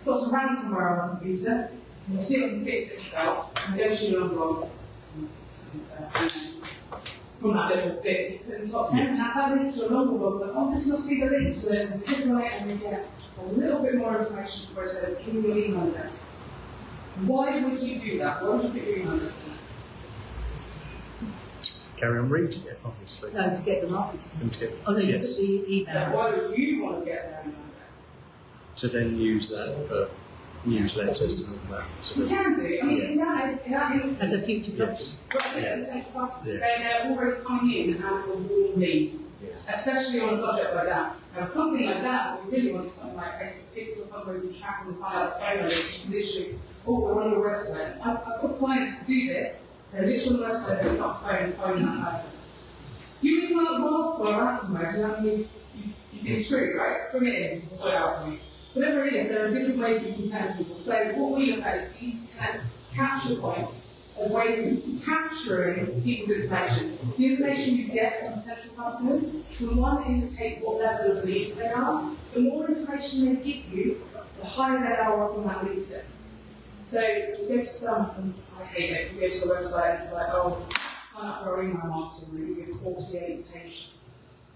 Got some ransomware on the computer, and you'll see it can fix it itself, and go to your blog, and fix it itself. From that little bit you put in the top 10, and that leads to a longer blog, like, oh, this must be the link to it, and click on it, and you get a little bit more information before it says, give me your email address. Why would you do that? Why would you put your email address in there? Carry on reading it, obviously. No, to get the marketing. And to, Oh, no, you yes. put the email. Why would you want to get their email address? To then use that for newsletters and all that. Sort You of. can do. I mean, in that instance, As a future Yes. potential customers, Yeah. they're already coming in as a warm lead, Yeah. especially on a subject like that. Now, something like that, we really want something like Facebook Pixel, somewhere you can track and find out the phone numbers. You can literally, oh, we're on your website. I've got clients that do this. They're literally on the website, they pick up the phone and phone that person. You really want to mask or ransomware, so that means you've been screwed, right? Bring it in, we'll sort it out for you. Whatever it is, there are different ways you can connect people. So what we look at is these capture points as ways of capturing people's information. The information you get from potential customers can one indicate what level of leads they are. The more information they give you, the higher they are up on that lead tip. So you go to some, and I hate it, you go to the website and it's like, oh, sign up for our email marketing, and you get a 48-page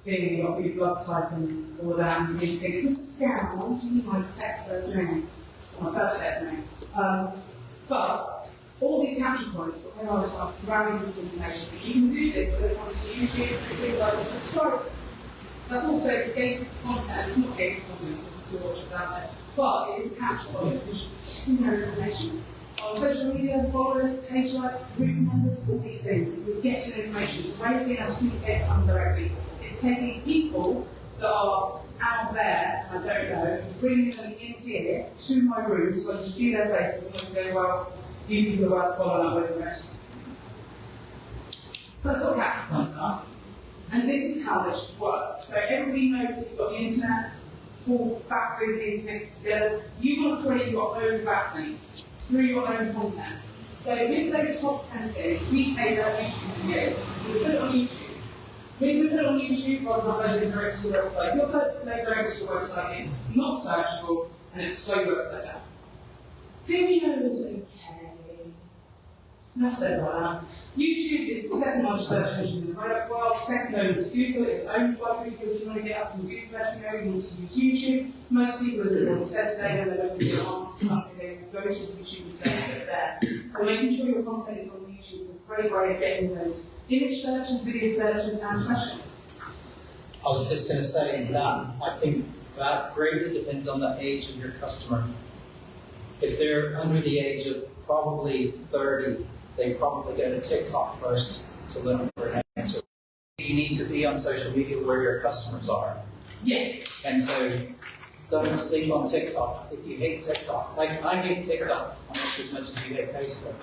thing, you've got your blood type and all of that, and these things. This is a scam. I want to use my pet's first name, my first pet's name. But all these capture points, what they are is about grabbing this information. But you can do this when it comes to YouTube, things like the subscribers. That's also gated content. It's not gated content, it's a watch about it. But it's a capture point, which is no information. On social media, followers, page likes, group members, all these things. You're getting information. So when you're being able to communicate something directly, it's taking people that are out there, I don't know, and bringing them in here to my room so I can see their faces and I can go, well, you people are worth following up with the rest. So that's what capture points are. And this is how they should work. So everybody knows you've got the internet, it's all backlinking connected together. You want to create your own backlinks through your own content. So with those top 10 things, we take that YouTube video, we put it on YouTube. We can put it on YouTube rather than uploading direct to your website. If your upload direct to your website is not searchable and it's slow your website down. Vimeo is okay. Enough said about that. YouTube is the second largest search engine in the world, second only to Google. It's owned by Google. If you want to get up from Google SEO, you need to use YouTube. Most people, as we've already said today, when they're looking to answer something, they go to YouTube and search it there. So making sure your content is on YouTube is a great way of getting those image searches, video searches, and questions. I was just going to say that I think that greatly depends on the age of your customer. If they're under the age of probably 30, they probably go to TikTok first to look for an answer. You need to be on social media where your customers are. Yes. And so don't sleep on TikTok. If you hate TikTok, like I hate TikTok almost as much as you hate Facebook.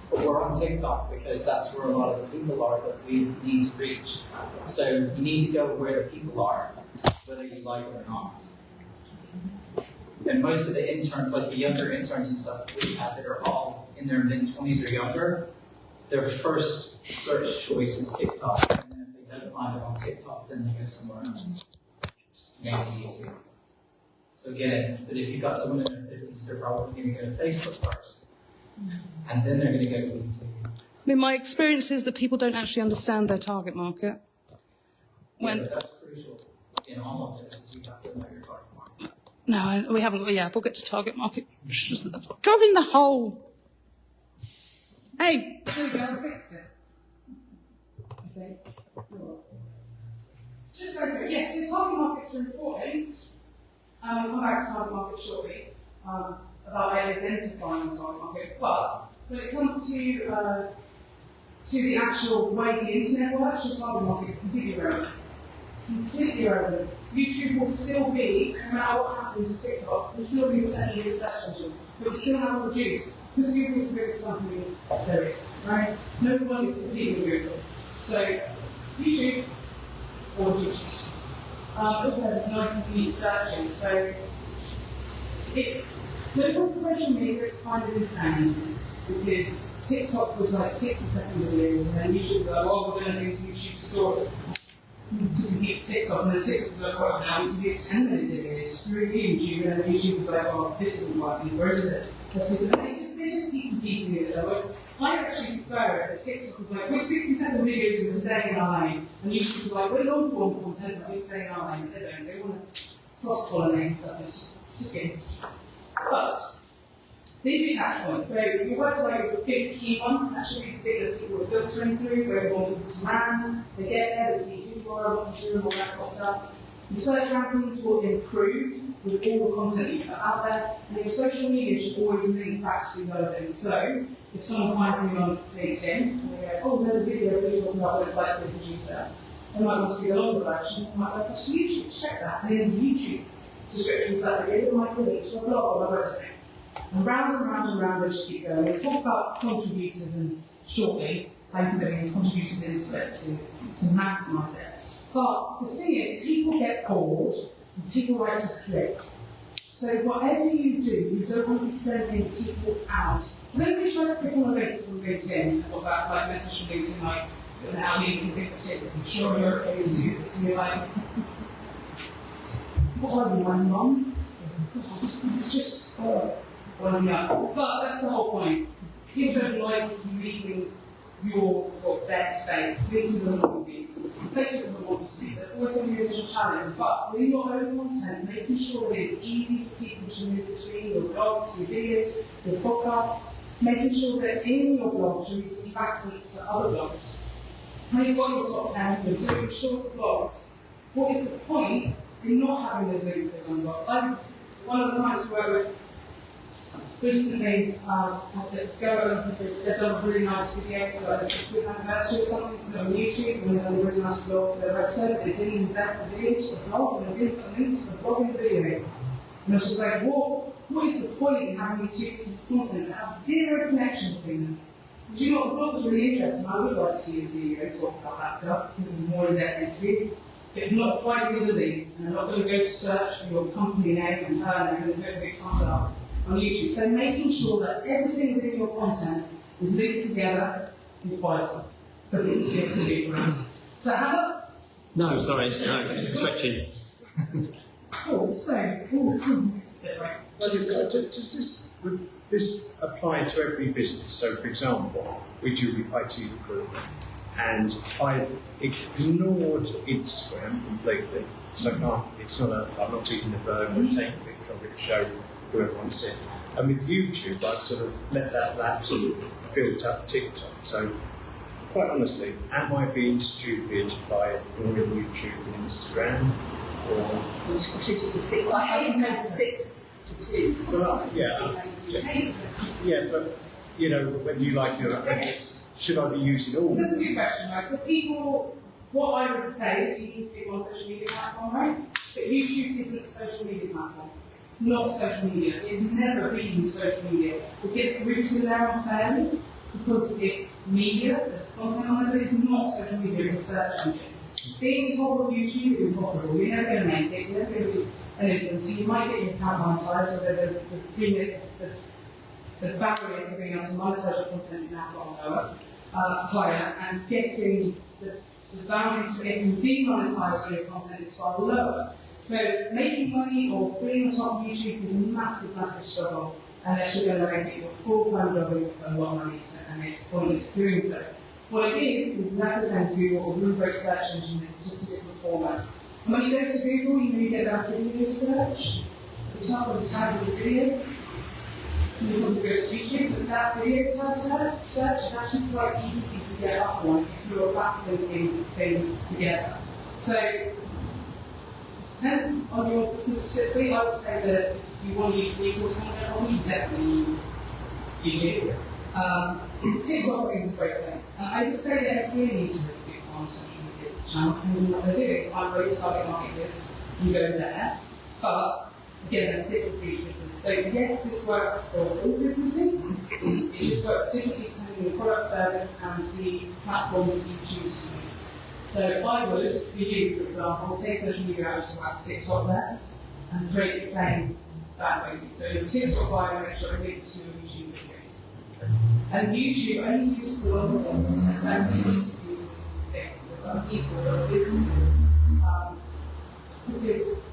But we're on TikTok because that's where a lot of the people are that we need to reach. So you need to go where the people are, whether you like it or not. And most of the interns, like the younger interns and stuff that we have that are all in their mid-20s or younger, their first search choice is TikTok. And then if they don't find it on TikTok, then they go somewhere else. Maybe YouTube. So again, but if you've got someone in their 50s, they're probably going to go to Facebook first, and then they're going to go to YouTube. I mean, my experience is that people don't actually understand their target market. Yeah, but that's crucial. In all of this, you have to know your target market. No, we haven't. Yeah, we'll get to target market. Covering the whole. Hey, There we go, I fixed it. I think. Just go through it. Yes, so target markets are important. We'll come back to target markets shortly, about identifying the target markets. But when it comes to the actual way the internet works, your target market is completely irrelevant. Completely irrelevant. YouTube will still be, no matter what happens with TikTok, will still be the second biggest search engine. It will still have a juice. Because Google is the biggest company there is, right? No one is competing with Google. So, YouTube or YouTube. It also has nice and neat searches. So, it's, when it comes to social media, it's kind of insane. Because TikTok was like 60-second videos, and then YouTube was like, well, we're going to do YouTube stories to compete with TikTok. And then TikTok was like, well, now we can do 10-minute videos. Screw YouTube. And then YouTube was like, well, this isn't working. Where is it? They just keep competing with each other. I actually prefer it that TikTok was like, we're 60-second videos and staying online. And YouTube was like, we're long-form content, but we're staying online. They don't. They want to cross-pollinate and stuff. It's just getting stupid. But these are catch points. So your website is a big key one. That should be the thing that people are filtering through, where they want people to land. They get there, they see who you are, what you're doing, all that sort of stuff. Your search rankings will improve with all the content that you put out there, and your social media should always link back to relevant. So, if someone finds me on LinkedIn, and they go, oh, there's a video of you talking about what it's like to be a producer, they might want to see the longer versions, they might go to YouTube, check that, and in the YouTube description of that video, they might link to a blog or a website. And round, they just keep going. We'll talk about contributors and shortly, how you can bring contributors into it to maximise it. But the thing is, people get bored and people like to click. So whatever you do, you don't want to be sending people out. Does anybody try to click on a link from LinkedIn or that like message from LinkedIn like, how do you can think it? I'm sure you're okay to do this. And you're like, what are you, my mum? It's just winding up. But that's the whole point. People don't like you leaving their space. LinkedIn doesn't want you. Facebook doesn't want you to do that. Always going to be a digital challenge. But with your own content, making sure it is easy for people to move between your blogs, your videos, your podcasts, making sure that in your blogs you're using backlinks to other blogs. When you've got your top 10, you're doing shorter blogs, what is the point in not having those links to one blog? One of the clients we work with recently had to go over because they've done a really nice video for like a 50th anniversary or something on YouTube, and they've done a really nice blog for their website. They didn't embed the video to the blog, and they didn't put a link to the blog in the video. And I was just like, what is the point in having these two pieces of content that have zero connection between them? Do you know what, the blog was really interesting. I would like to see a CEO talk about that stuff, more in depth interview. But not quite with the link, and I'm not going to go to search for your company name and her name and go to big thumbs up on YouTube. So making sure that everything within your content is linked together is vital for people to be able to do it. Does that happen? No, sorry, no, just stretching. Cool, so, this is it, right? Does this apply to every business? So, for example, we do IT recruitment, and I've ignored Instagram completely. So I can't, I'm not eating a burger and taking a picture of it to show whoever wants it. And with YouTube, I've sort of let that lapse and built up TikTok. So, quite honestly, am I being stupid by ignoring YouTube and Instagram? Or should you just stick? I tend to stick to two. well, yeah, but you know, whether you like your should I be using all? That's a good question, right? So people, what I would say is you need to be on a social media platform, right? But YouTube isn't a social media platform. It's not social media. It's never been social media. It gets rooted there unfairly because it's media, there's content on it, but it's not social media, it's a search engine. Being top of YouTube is impossible. You're never going to make it. You're never going to be an influencer. You might get your account monetized, so the barrier for being able to monetize your content is now far higher, and getting the boundaries for getting demonetized on your content is far lower. So making money or being on top of YouTube is a massive, massive struggle, unless you're going to make it your full-time job and put a lot of money into it, and it's pointless doing so. What it is exactly the same as Google or really great search engine, it's just a different format. And when you go to Google, you get that video search. For example, the tag is a video. You somebody go to YouTube, but that video tag search is actually quite easy to get up on if you're backlinking things together. So, it depends on your business specifically. I would say that if you want to use resource content, you definitely use YouTube. TikTok is a great place. And I would say that everybody needs to really be on social media channel and what they're doing. I'm really target market this and go there. But again, that's different for each business. So yes, this works for all businesses. It just works differently depending on your product, service, and the platforms that you choose to use. So I would, for you, for example, take social media out to whack TikTok there and create the same backlink. So your TikTok bio, make sure it links to your YouTube videos. And YouTube only uses for long form content, and we need to use things about people or businesses. Because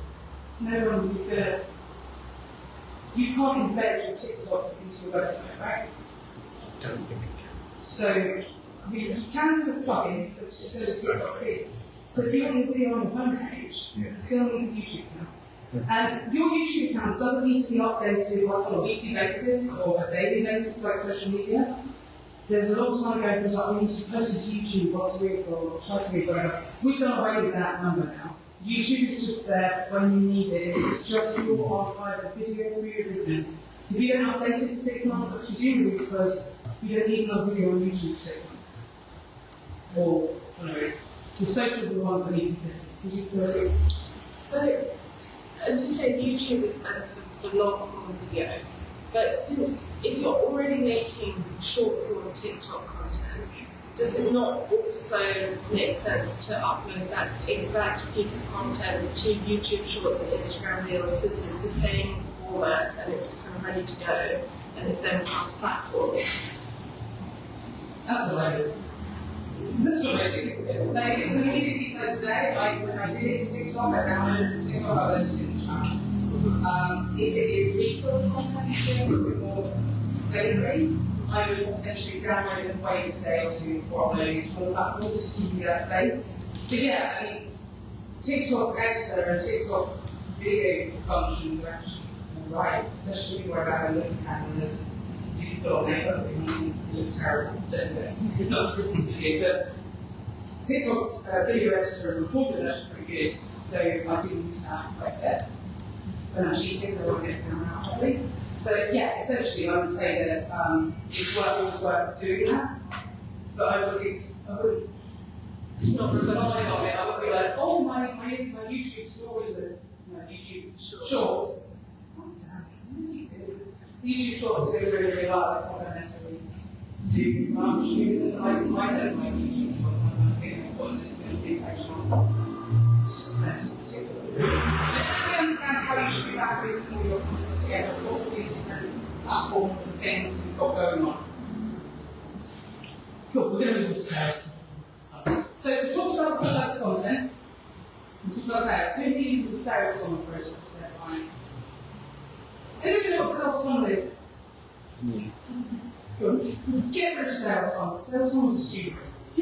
no one is going to. You can't embed your TikToks into your website, right? I don't think it can. So you can do a plugin, but it's just a TikTok feed. So if you want to video on your homepage, still need a YouTube account. And your YouTube account doesn't need to be updated like on a weekly basis or a daily basis like social media. There's a long time ago, for example, we used to post to YouTube once a week or twice a week, whatever. We've done away with that number now. YouTube is just there when you need it. It's just your archive of video for your business. If you don't update it for 6 months, that's presumably because you don't need another video on YouTube for 6 months. Or whatever it is. Your socials are the ones that need consistency. So, as you said, YouTube is meant for long form video. But since if you're already making short form TikTok content, does it not also make sense to upload that exact piece of content to YouTube Shorts and Instagram Reels, since it's the same format and it's kind of ready to go and it's then cross-platform? That's what I do. That's what I do. Like, it's immediately, so today, when I did it in TikTok, I downloaded the TikTok, I uploaded it to Instagram. If it is resource content, a bit more slavery, I would potentially download it and wait a day or two before uploading it to all platforms to keep you that space. But yeah, I mean, TikTok editor and TikTok video functions are actually right, especially if you worry about looking at this. You feel makeup, it's terrible, not business video, but TikTok's video editor and recording is actually pretty good, so I do use that quite a bit. But I'm cheating, I won't get it down now, probably. But yeah, essentially, I would say that it's always worth doing that. But I wouldn't not rely on it. I would be like, oh, my YouTube stories are YouTube shorts. The YouTube shorts are doing really, really well. That's not going to necessarily do much because I don't like YouTube shorts. I'm not thinking of what this is going to be actually. It's just sensitive to it. So we understand how you should be backlinking all your content together, but also these different platforms and things that we've got going on. Cool, we're going to move to sales. So we talked about first content. We talked about sales. Who uses the sales funnel process for their clients? Anybody know what sales funnel is? Yeah. Good. Get rid of sales funnel. Sales funnel is stupid. I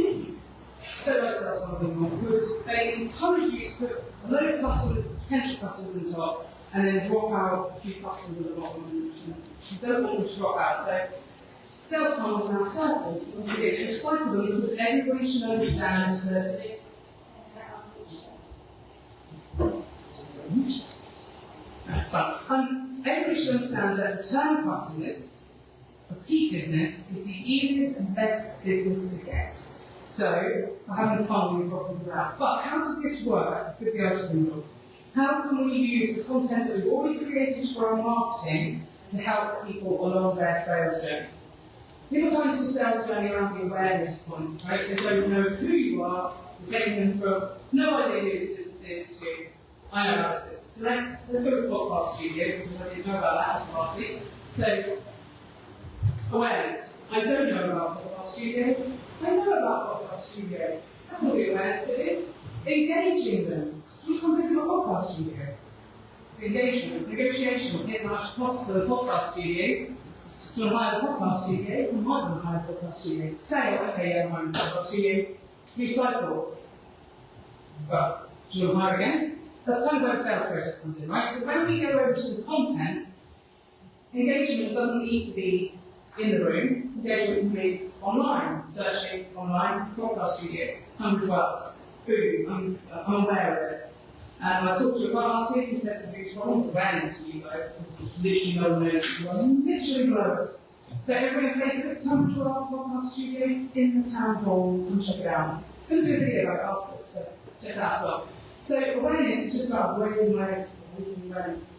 don't like sales funnels anymore because they encourage you to put a load of customers, potential customers in the top, and then drop out a few customers at the bottom. And you don't want them to drop out. So sales funnels are now circles. You cycle them because everybody should understand that. Everybody should understand that return customers, repeat business, is the easiest and best business to get. So, for having fun, we're dropping it out. But how does this work with the ice cream? How can we use the content that we've already created for our marketing to help people along their sales journey? People go into the sales journey around the awareness point, right? They don't know who you are. You're taking them from no idea who this business is to I know about this business. So let's go to the podcast studio because I didn't know about that until last week. So, awareness. I don't know about podcast studio. I know about podcast studio. That's not the awareness it is. Engaging them. you come visit my podcast studio? It's engagement, negotiation. Here's how much it costs for the podcast studio. Do you want to hire the podcast studio? You might want to hire the podcast studio. Sale, okay, yeah, I'm hiring the podcast studio. Recycle. Well, do you want to hire again? That's kind of where the sales process comes in, right? But when we go over to the content, engagement doesn't need to be in the room. Engagement can be online, searching online, podcast studio, Tunbridge Wells. Boom, I'm aware of it. And I talked to a guy last week and said, there's wrong awareness for you guys, because literally no one knows what you are. Literally blows. So everybody on Facebook, Tunbridge Wells podcast studio in the town hall, come check it out. I'm going to do a video about it afterwards, so check that out as well. So awareness is just about raising awareness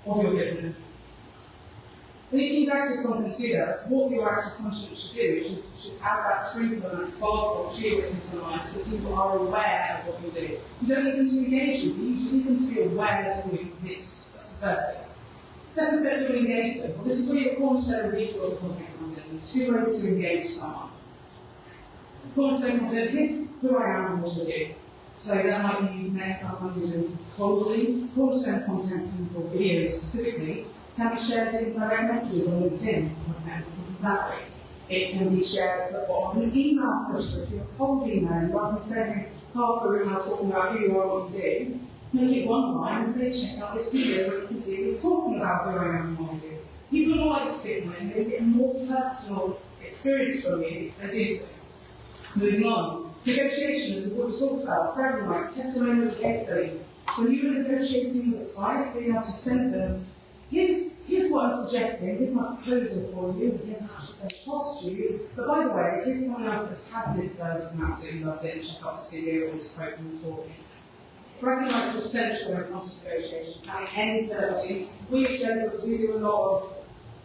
of your business. And if you use active content to do that, that's what your active content should do. It should add that sprinkle and that sparkle to your business online so that people are aware of what you do. You don't need them to engage with you, you just need them to be aware that you exist. That's the first step. Second step, you engage them. Well, this is where your cornerstone resource of content comes in. There's two ways to engage someone. Cornerstone content is who I am and what I do. So that might be next up when you're doing some cold leads. Cornerstone content, or videos specifically, can be shared in direct messages on LinkedIn. This is that way. It can be shared on an email filter. If you're a cold email, rather than spending half a email talking about who you are and what you do, make it one line and say, check out this video where you can be talking about who I am and what I do. People are more likely to click on it and they get more personal experience from you if they do so. Moving on. Negotiations is what we talked about, bragging rights, testimonials, and case studies. When you are negotiating with a client, being able to send them, here's what I'm suggesting, here's my proposal for you, here's how much it's going to cost you, but by the way, here's someone else that's had this service and absolutely loved it, and check out this video or this quote from the talking. Bragging rights are essential when it comes to negotiation. Having any ability, we at Generals, we do a lot of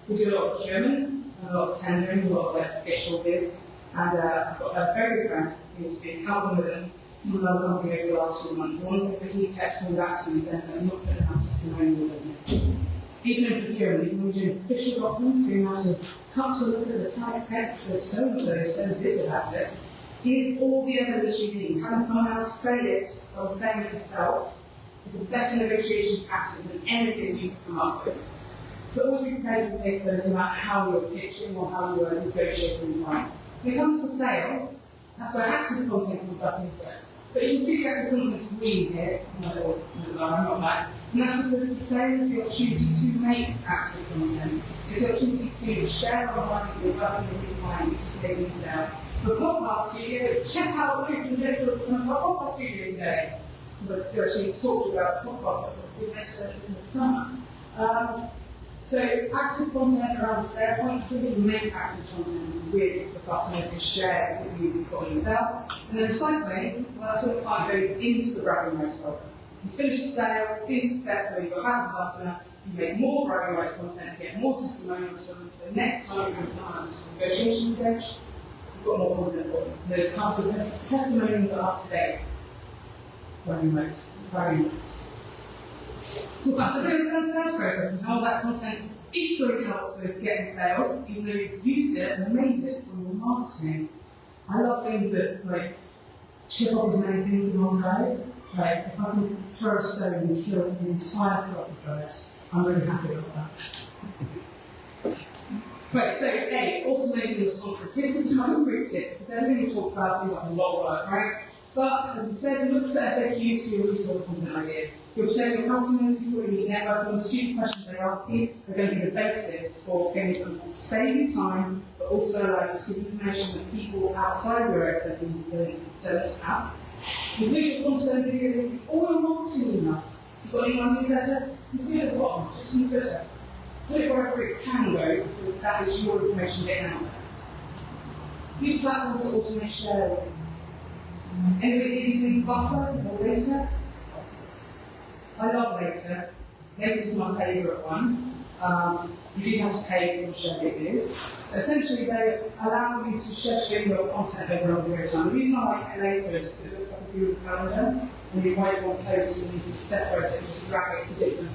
procurement, a lot of tendering, a lot of official bids, and I've got a very good friend who's been helping with them from another company over the last 2 months. And one of the things that he kept coming back to me and saying, I'm not going to have testimonials in it. Even in procurement, even when we're doing official documents, being able to come to look at the type text that says so-and-so says this about this, here's all the evidence you need. Having someone else say it or saying it yourself is a better negotiation tactic than anything you can come up with. So always be prepared with case studies about how you're pitching or how you're negotiating with client. When it comes to sale, that's where active content comes back into it. But you can see the active content is green here, not black. And that's because the sale is the opportunity to make active content. It's the opportunity to share online with your working with your client, just making a sale. For podcast studio, it's check out Luke and Jennifer from our podcast studio today. Because I've actually talked about podcasts that we'll do next in the summer. So active content around the sale point, so we can make active content with the customers and share with the music got on yourself. And then recycling, well, that's when the client goes into the bragging rights program. You finish the sale, it's been successful, you've got a customer, you make more bragging rights content, you get more testimonials from them. So next time you bring someone else to the negotiation stage, you've got more content for them. Those customer testimonials are up to date. Bragging rights. So that's a bit of a sales process and how that content equally helps with getting sales, even though you've used it and made it from your marketing. I love things that chip off as many things in one go. If I can throw a stone and kill an entire flock of birds, I'm really happy with that. Right, so A, automating responses. This is my quick tips, because everything we talk about seems like a lot of work, right? But, as we said, look for FAQs for your resource content ideas. You're protecting your customers, people in your network, and the stupid questions they ask you are going to be the basis for things that will save you time, but also allow you to give information that people outside of your expertise don't have. Include your content video, all your marketing emails. You've got an email newsletter, include it at the bottom, just in the footer. Put it wherever it can go, because that is your information getting out there. Use platforms to automate sharing. Anybody using Buffer or Later? I love Later. Later is my favourite one. You do have to pay for share videos. Essentially, they allow you to schedule your content over a period of time. The reason I like Later is because it looks like a Google Calendar, and you write one post and you can separate it and just drag it to different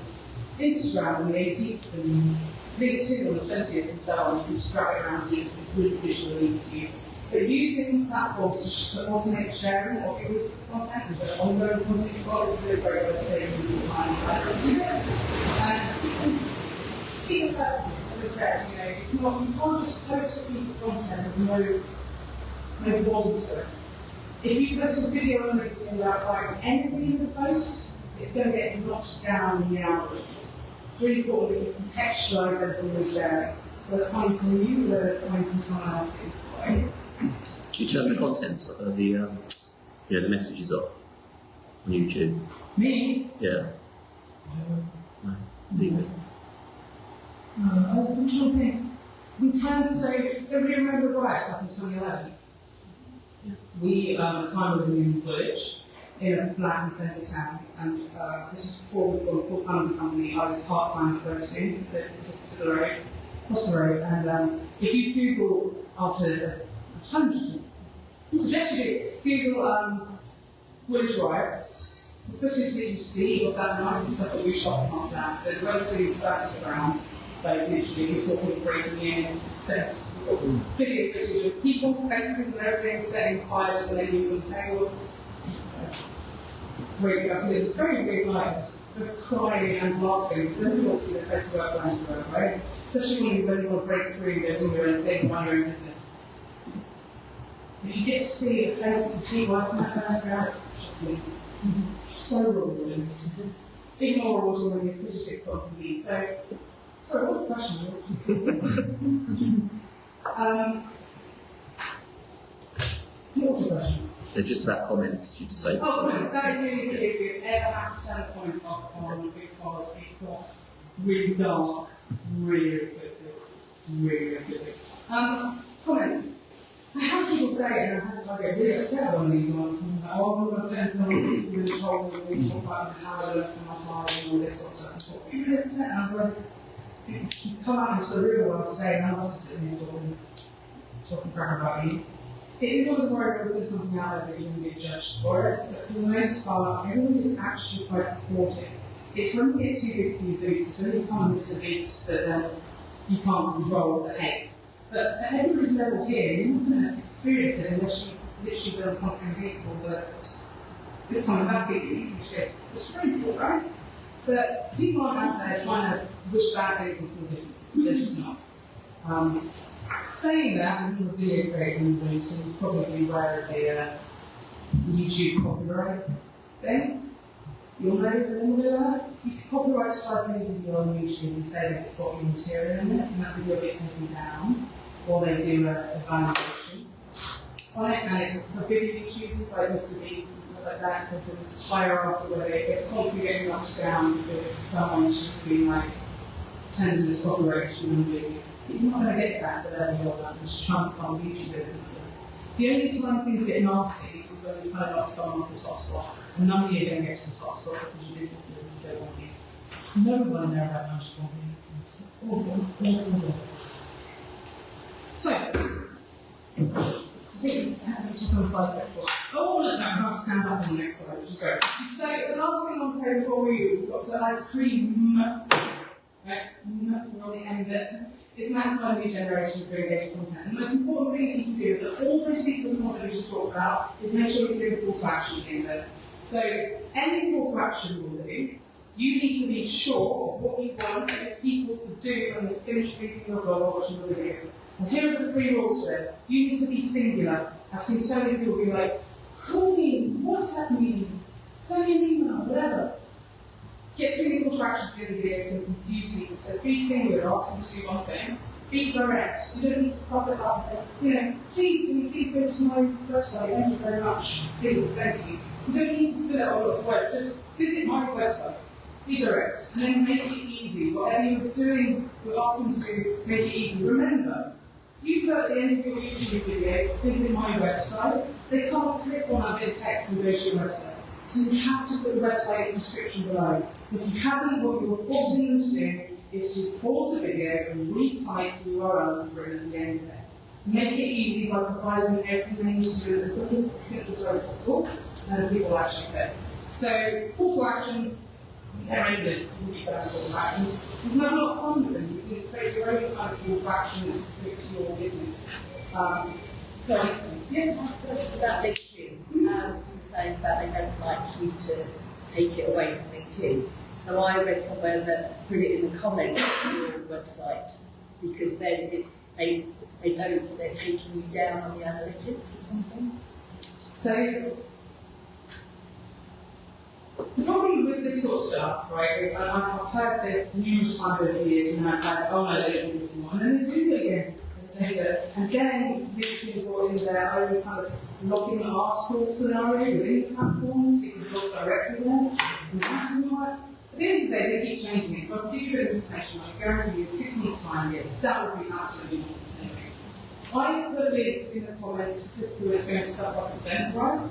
Instagram on the 18th and LinkedIn on the 20th and so on. You can just drag it around and use it. It's really visual and easy to use. But using platforms to automate sharing of your research content and the ongoing content you've got is really great way of saving you some time. And being a person, as I said, it's not, you can't just post a piece of content with no body to it. If you post a video on LinkedIn without writing anything in the post, it's going to get knocked down in the algorithms. Really important that you contextualise everything you're sharing. Whether it's coming from you, whether it's coming from someone else. Do you turn the content of the messages off on YouTube? Me? Yeah. No. Leave it. I'm trying to think. We turned to say, everybody remember the riots back in 2011? Yeah. We, at the time, lived in Woolwich, in a flat in central town, and this was before we got a full-time company. I was part-time for those students, but it was across the road, and if you Google after I suggest you do, Google Woolwich riots, the footage that you see of that night is stuff that we shot from our flat, so it goes really back to the ground. Like literally, we saw people breaking in, set video footage of people, faces and everything, setting fires when they use on the table. So, very good. So it was a very big night of crying and laughing, because then people see the place work around the road, right? Especially when you want to break through, go do your own thing, run your own business. If you get to see the place that people working at around, it's so rewarding. Even more rewarding when your footage gets put on TV. So, sorry, what's the question? What's the question? They're just about comments. You just say. Oh, comments. That is really good. If you ever have to turn the comments off on because it got really dark, really good. Comments. I have people say, and I get really upset when these ones, oh, I'm going to put anything on really trouble, we talk about how I look and my size and all this sort of stuff. People get upset, and I was like, you come out into the real world today, none of us are sitting here talking crap about you. It is always worried when we put something out there that you're going to get judged for it, but for the most part, everyone is actually quite supportive. It's when you get too big for your boots, it's when you become Mr. Beats that you can't control the hate. But at everybody's level here, you're not going to experience it unless you've literally done something hateful that is coming back at you, which is it's painful, right? But people aren't out there trying to wish bad things on small businesses, they're just not. Saying that, as in the video creating room, so you're probably aware of the YouTube copyright thing. You'll know the name of that. You can copyright strike any video on YouTube and say that it's got your material in it, and that video gets taken down, or they do a validation on it, and it's for big YouTubers like Mr. Beast and stuff like that, because there's hierarchy where they're constantly getting knocked down because someone's just being like, pretending there's copyright issue on the video. You're not going to get that with every other one, just trying to become a YouTuber. The only time things get nasty is when you try to knock someone off the top spot. And none of you are going to get to the top spot because your businesses and you don't want you. No one there about much more. It's awful. So, I think it's just on the side before. Oh, look, no, I can't stand up on the next slide, which is great. So, the last thing I want to say before we've got to ice cream, right, on the end of it, is maximizing the generation of engaging content. And the most important thing that you can do is that all those pieces of content we just talked about is make sure you see the call to action in there. So, any call to action will do, you need to be sure of what you want people to do when they finish reading your blog or watching your video. And here are the 3 rules to it. You need to be singular. I've seen so many people be like, call me, WhatsApp me, send me an email, whatever. Get too many call to actions to the end of the video to confuse people. So be singular, ask them to do one thing. Be direct. You don't need to profit up and say, please, can you please go to my website? Thank you very much. Please, thank you. You don't need to fill it out lots of work. Just visit my website. Be direct. And then make it easy. Whatever you're doing, we're asking to do, make it easy. Remember, if you put at the end of your YouTube video, visit my website, they can't click on that bit of text and go to your website. So you have to put the website in the description below. If you haven't, what you're forcing them to do is to pause the video and retype the URL for it at the end of it. Make it easy by providing everything they need to do in the quickest, simplest way possible, and people will actually pay. So, call to actions, they're endless. You can keep going call to actions. You can have a lot of fun with them. You can create your own kind of call to action that's specific to your business. Sorry. Yeah, that's about LinkedIn. You were saying about they don't like you to take it away from LinkedIn. So I read somewhere that put it in the comments of your website because then they're taking you down on the analytics or something. So the problem with this sort of stuff, right, is I've heard this numerous times over the years, and I've had, oh no, they don't do this anymore, and then they do it again. Data. And then LinkedIn brought in their own kind of logging article scenario within platforms, so you can log directly there. And that's why, at the end of the day, they keep changing it. So I'll give you a bit of information, I guarantee you 6 months' time, that would be absolutely nonsense anyway. I put links in the comments specifically where it's going to stuff like Eventbrite,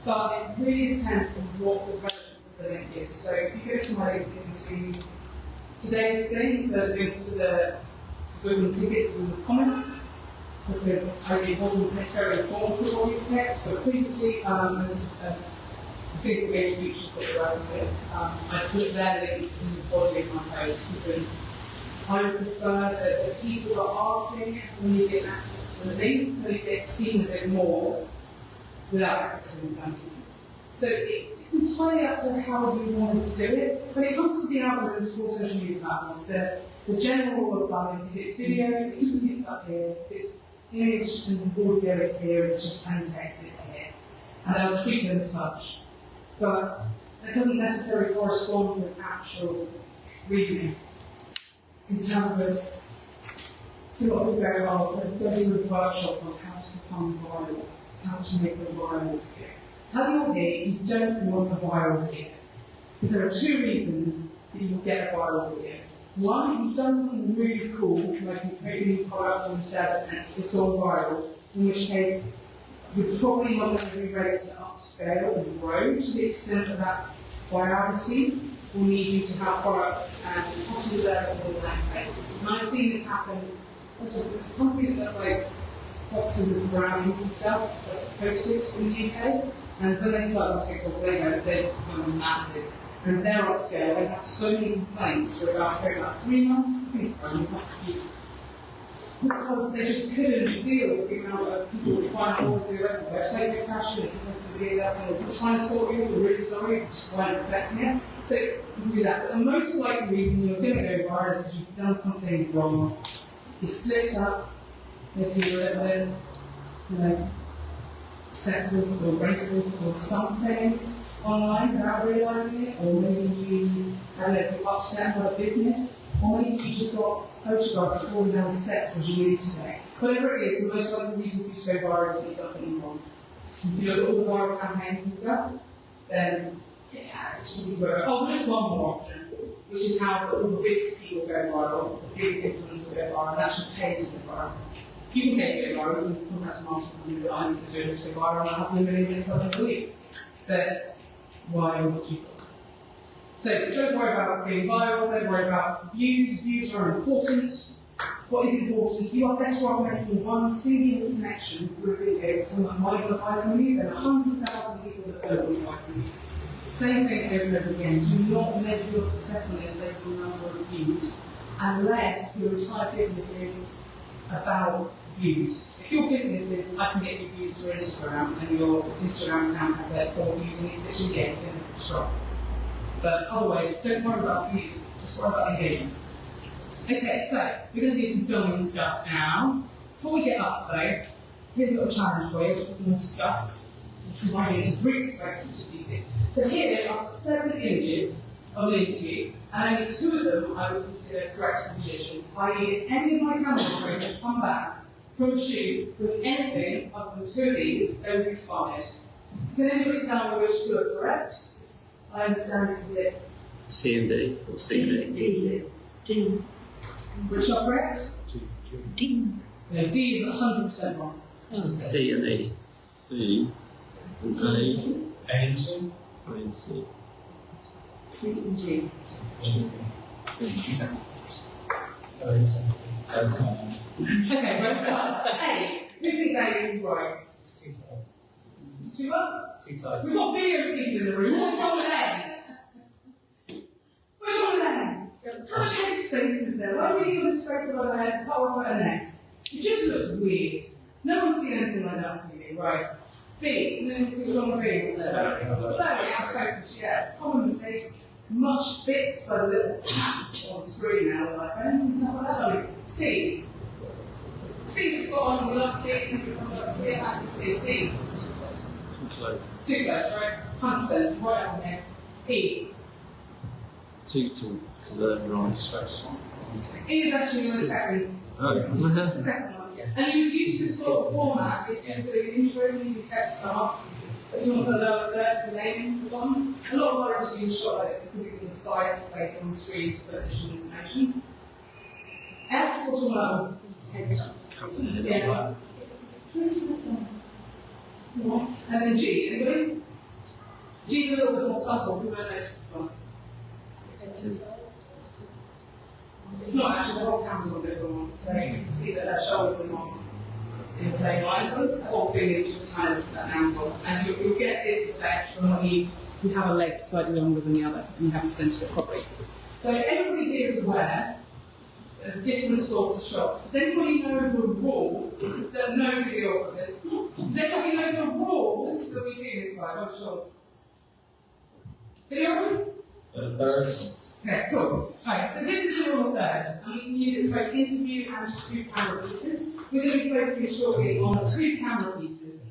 but it really depends on what the relevance of the link is. So if you go to my LinkedIn and see today's thing, the link to the Swimming tickets was in the comments because it wasn't necessarily formed for audio text, but previously there's a think major features that we're working with. I put their links in the body of my post because I would prefer that the people that are seeing it immediate access to the link, that it gets seen a bit more without accessing the business. So it's entirely up to how you want to do it. When it comes to the algorithms for social media platforms, the general rule of thumb is if it's video, it's up here, if it's image and audio is here, and just plain text is here. And they'll treat them as such. But that doesn't necessarily correspond with actual reasoning. In terms of, so what we very well, we're doing a workshop on how to become viral, how to make the viral video. Tell your here you don't want a viral video. Because there are 2 reasons that you will get a viral video. One, you've done something really cool, like you create a new product on set and it's gone viral, in which case you're probably not going to be ready to upscale and grow to the extent of that virality. Will need you to have products and customer service in that place. And I've seen this happen. There's a company that does like boxes of brownies and stuff, like posters in the UK, and when they start on TikTok, they become massive. And they're upscale, they have so many complaints for about 3 months, because they just couldn't deal with the amount of people trying to order their website crashing, people trying to sort you, we're really sorry, just weren't expecting it. So you can do that. But the most likely reason you're going to go viral is because you've done something wrong. You slipped up, maybe you're a little bit, sexist or racist or something online without realising it, or maybe you upset by a business, or maybe you just got photographed falling down steps as you leave today. Whatever it is, the most likely reason for you to go viral is that you've done something wrong. If you look at all the viral campaigns and stuff, then it should be viral. Oh, there's one more option, which is how all the big people go viral, the big influencers go viral, and that should pay to go viral. You can pay to go viral, you can contact a marketing company that I'm considering to go viral, and I have no million minutes left in the week. But why would you? So don't worry about being viral, don't worry about views. Views are important. What is important? You are better off making one single connection through a video with someone that might want to buy from you than 100,000 people that don't want to buy from you. Same thing over and over again. Do not make your success on this based on the number of views, unless your entire business is about views. If your business is, I can get you views through Instagram, and your Instagram account has 4 views, and it's literally getting strong. But otherwise, don't worry about views, just worry about engagement. Okay, so we're going to do some filming stuff now. Before we get up though, here's a little challenge for you, which we're going to discuss. Divided into groups, like you do. So here are 7 images of an interview, and only 2 of them I would consider correct compositions, i.e. if any of my camera operators come back from a shoot with anything other than 2 of these, they will be fired. Can anybody tell me which 2 are correct? I understand it's a bit. C and D, or C and D. D. Which are correct? D. No, D is 100% wrong. C and E. C and A. A and C. I and C. 3 and G. That's kind of nice. Okay, let's start. A. Who thinks A is right? It's too tight. It's too up? Too tight. We've got video people in the room. What's wrong with A? What's wrong with A? How much head space is there? Why are we in the space above the head, cut off at the neck? It just looks weird. No one's seen anything like that on TV, right? B, no one's seen wrong B. No, out of focus, yeah. Common mistake. Much fixed by a little tap on the screen now with iPhones and stuff like that. I mean, C. C's spot on, we love C, and it comes up C, and I can see D. Too close. Too close, right? 100%, right on here. E. To learn right. E is actually the second. Oh. The second one. And you would use this sort of format if you're doing an intro, you text up. If you want to put a lower third, the name at the bottom. A lot of our interviews are shot like this because it gives a side space on the screen to put additional information. F, what's your level? Yeah. And then G, anybody? G's a little bit more subtle, who won't notice this one? It's not actually, the whole camera's on a bit of a one, so you can see that her shoulders are not in the same line. So the whole thing is just kind of an angle. And you'll get this effect from when you have a leg slightly longer than the other and you haven't centered it properly. So everybody here is aware there's different sorts of shots. Does anybody know the rule? Don't know videographers. Does anybody know the rule that we do this by? What's yours? Videographers? Thirds. Okay, cool. Right, so this is the rule of thirds, and we can use it for both interview and 2 camera pieces. We're going to be focusing shortly on the 2 camera pieces.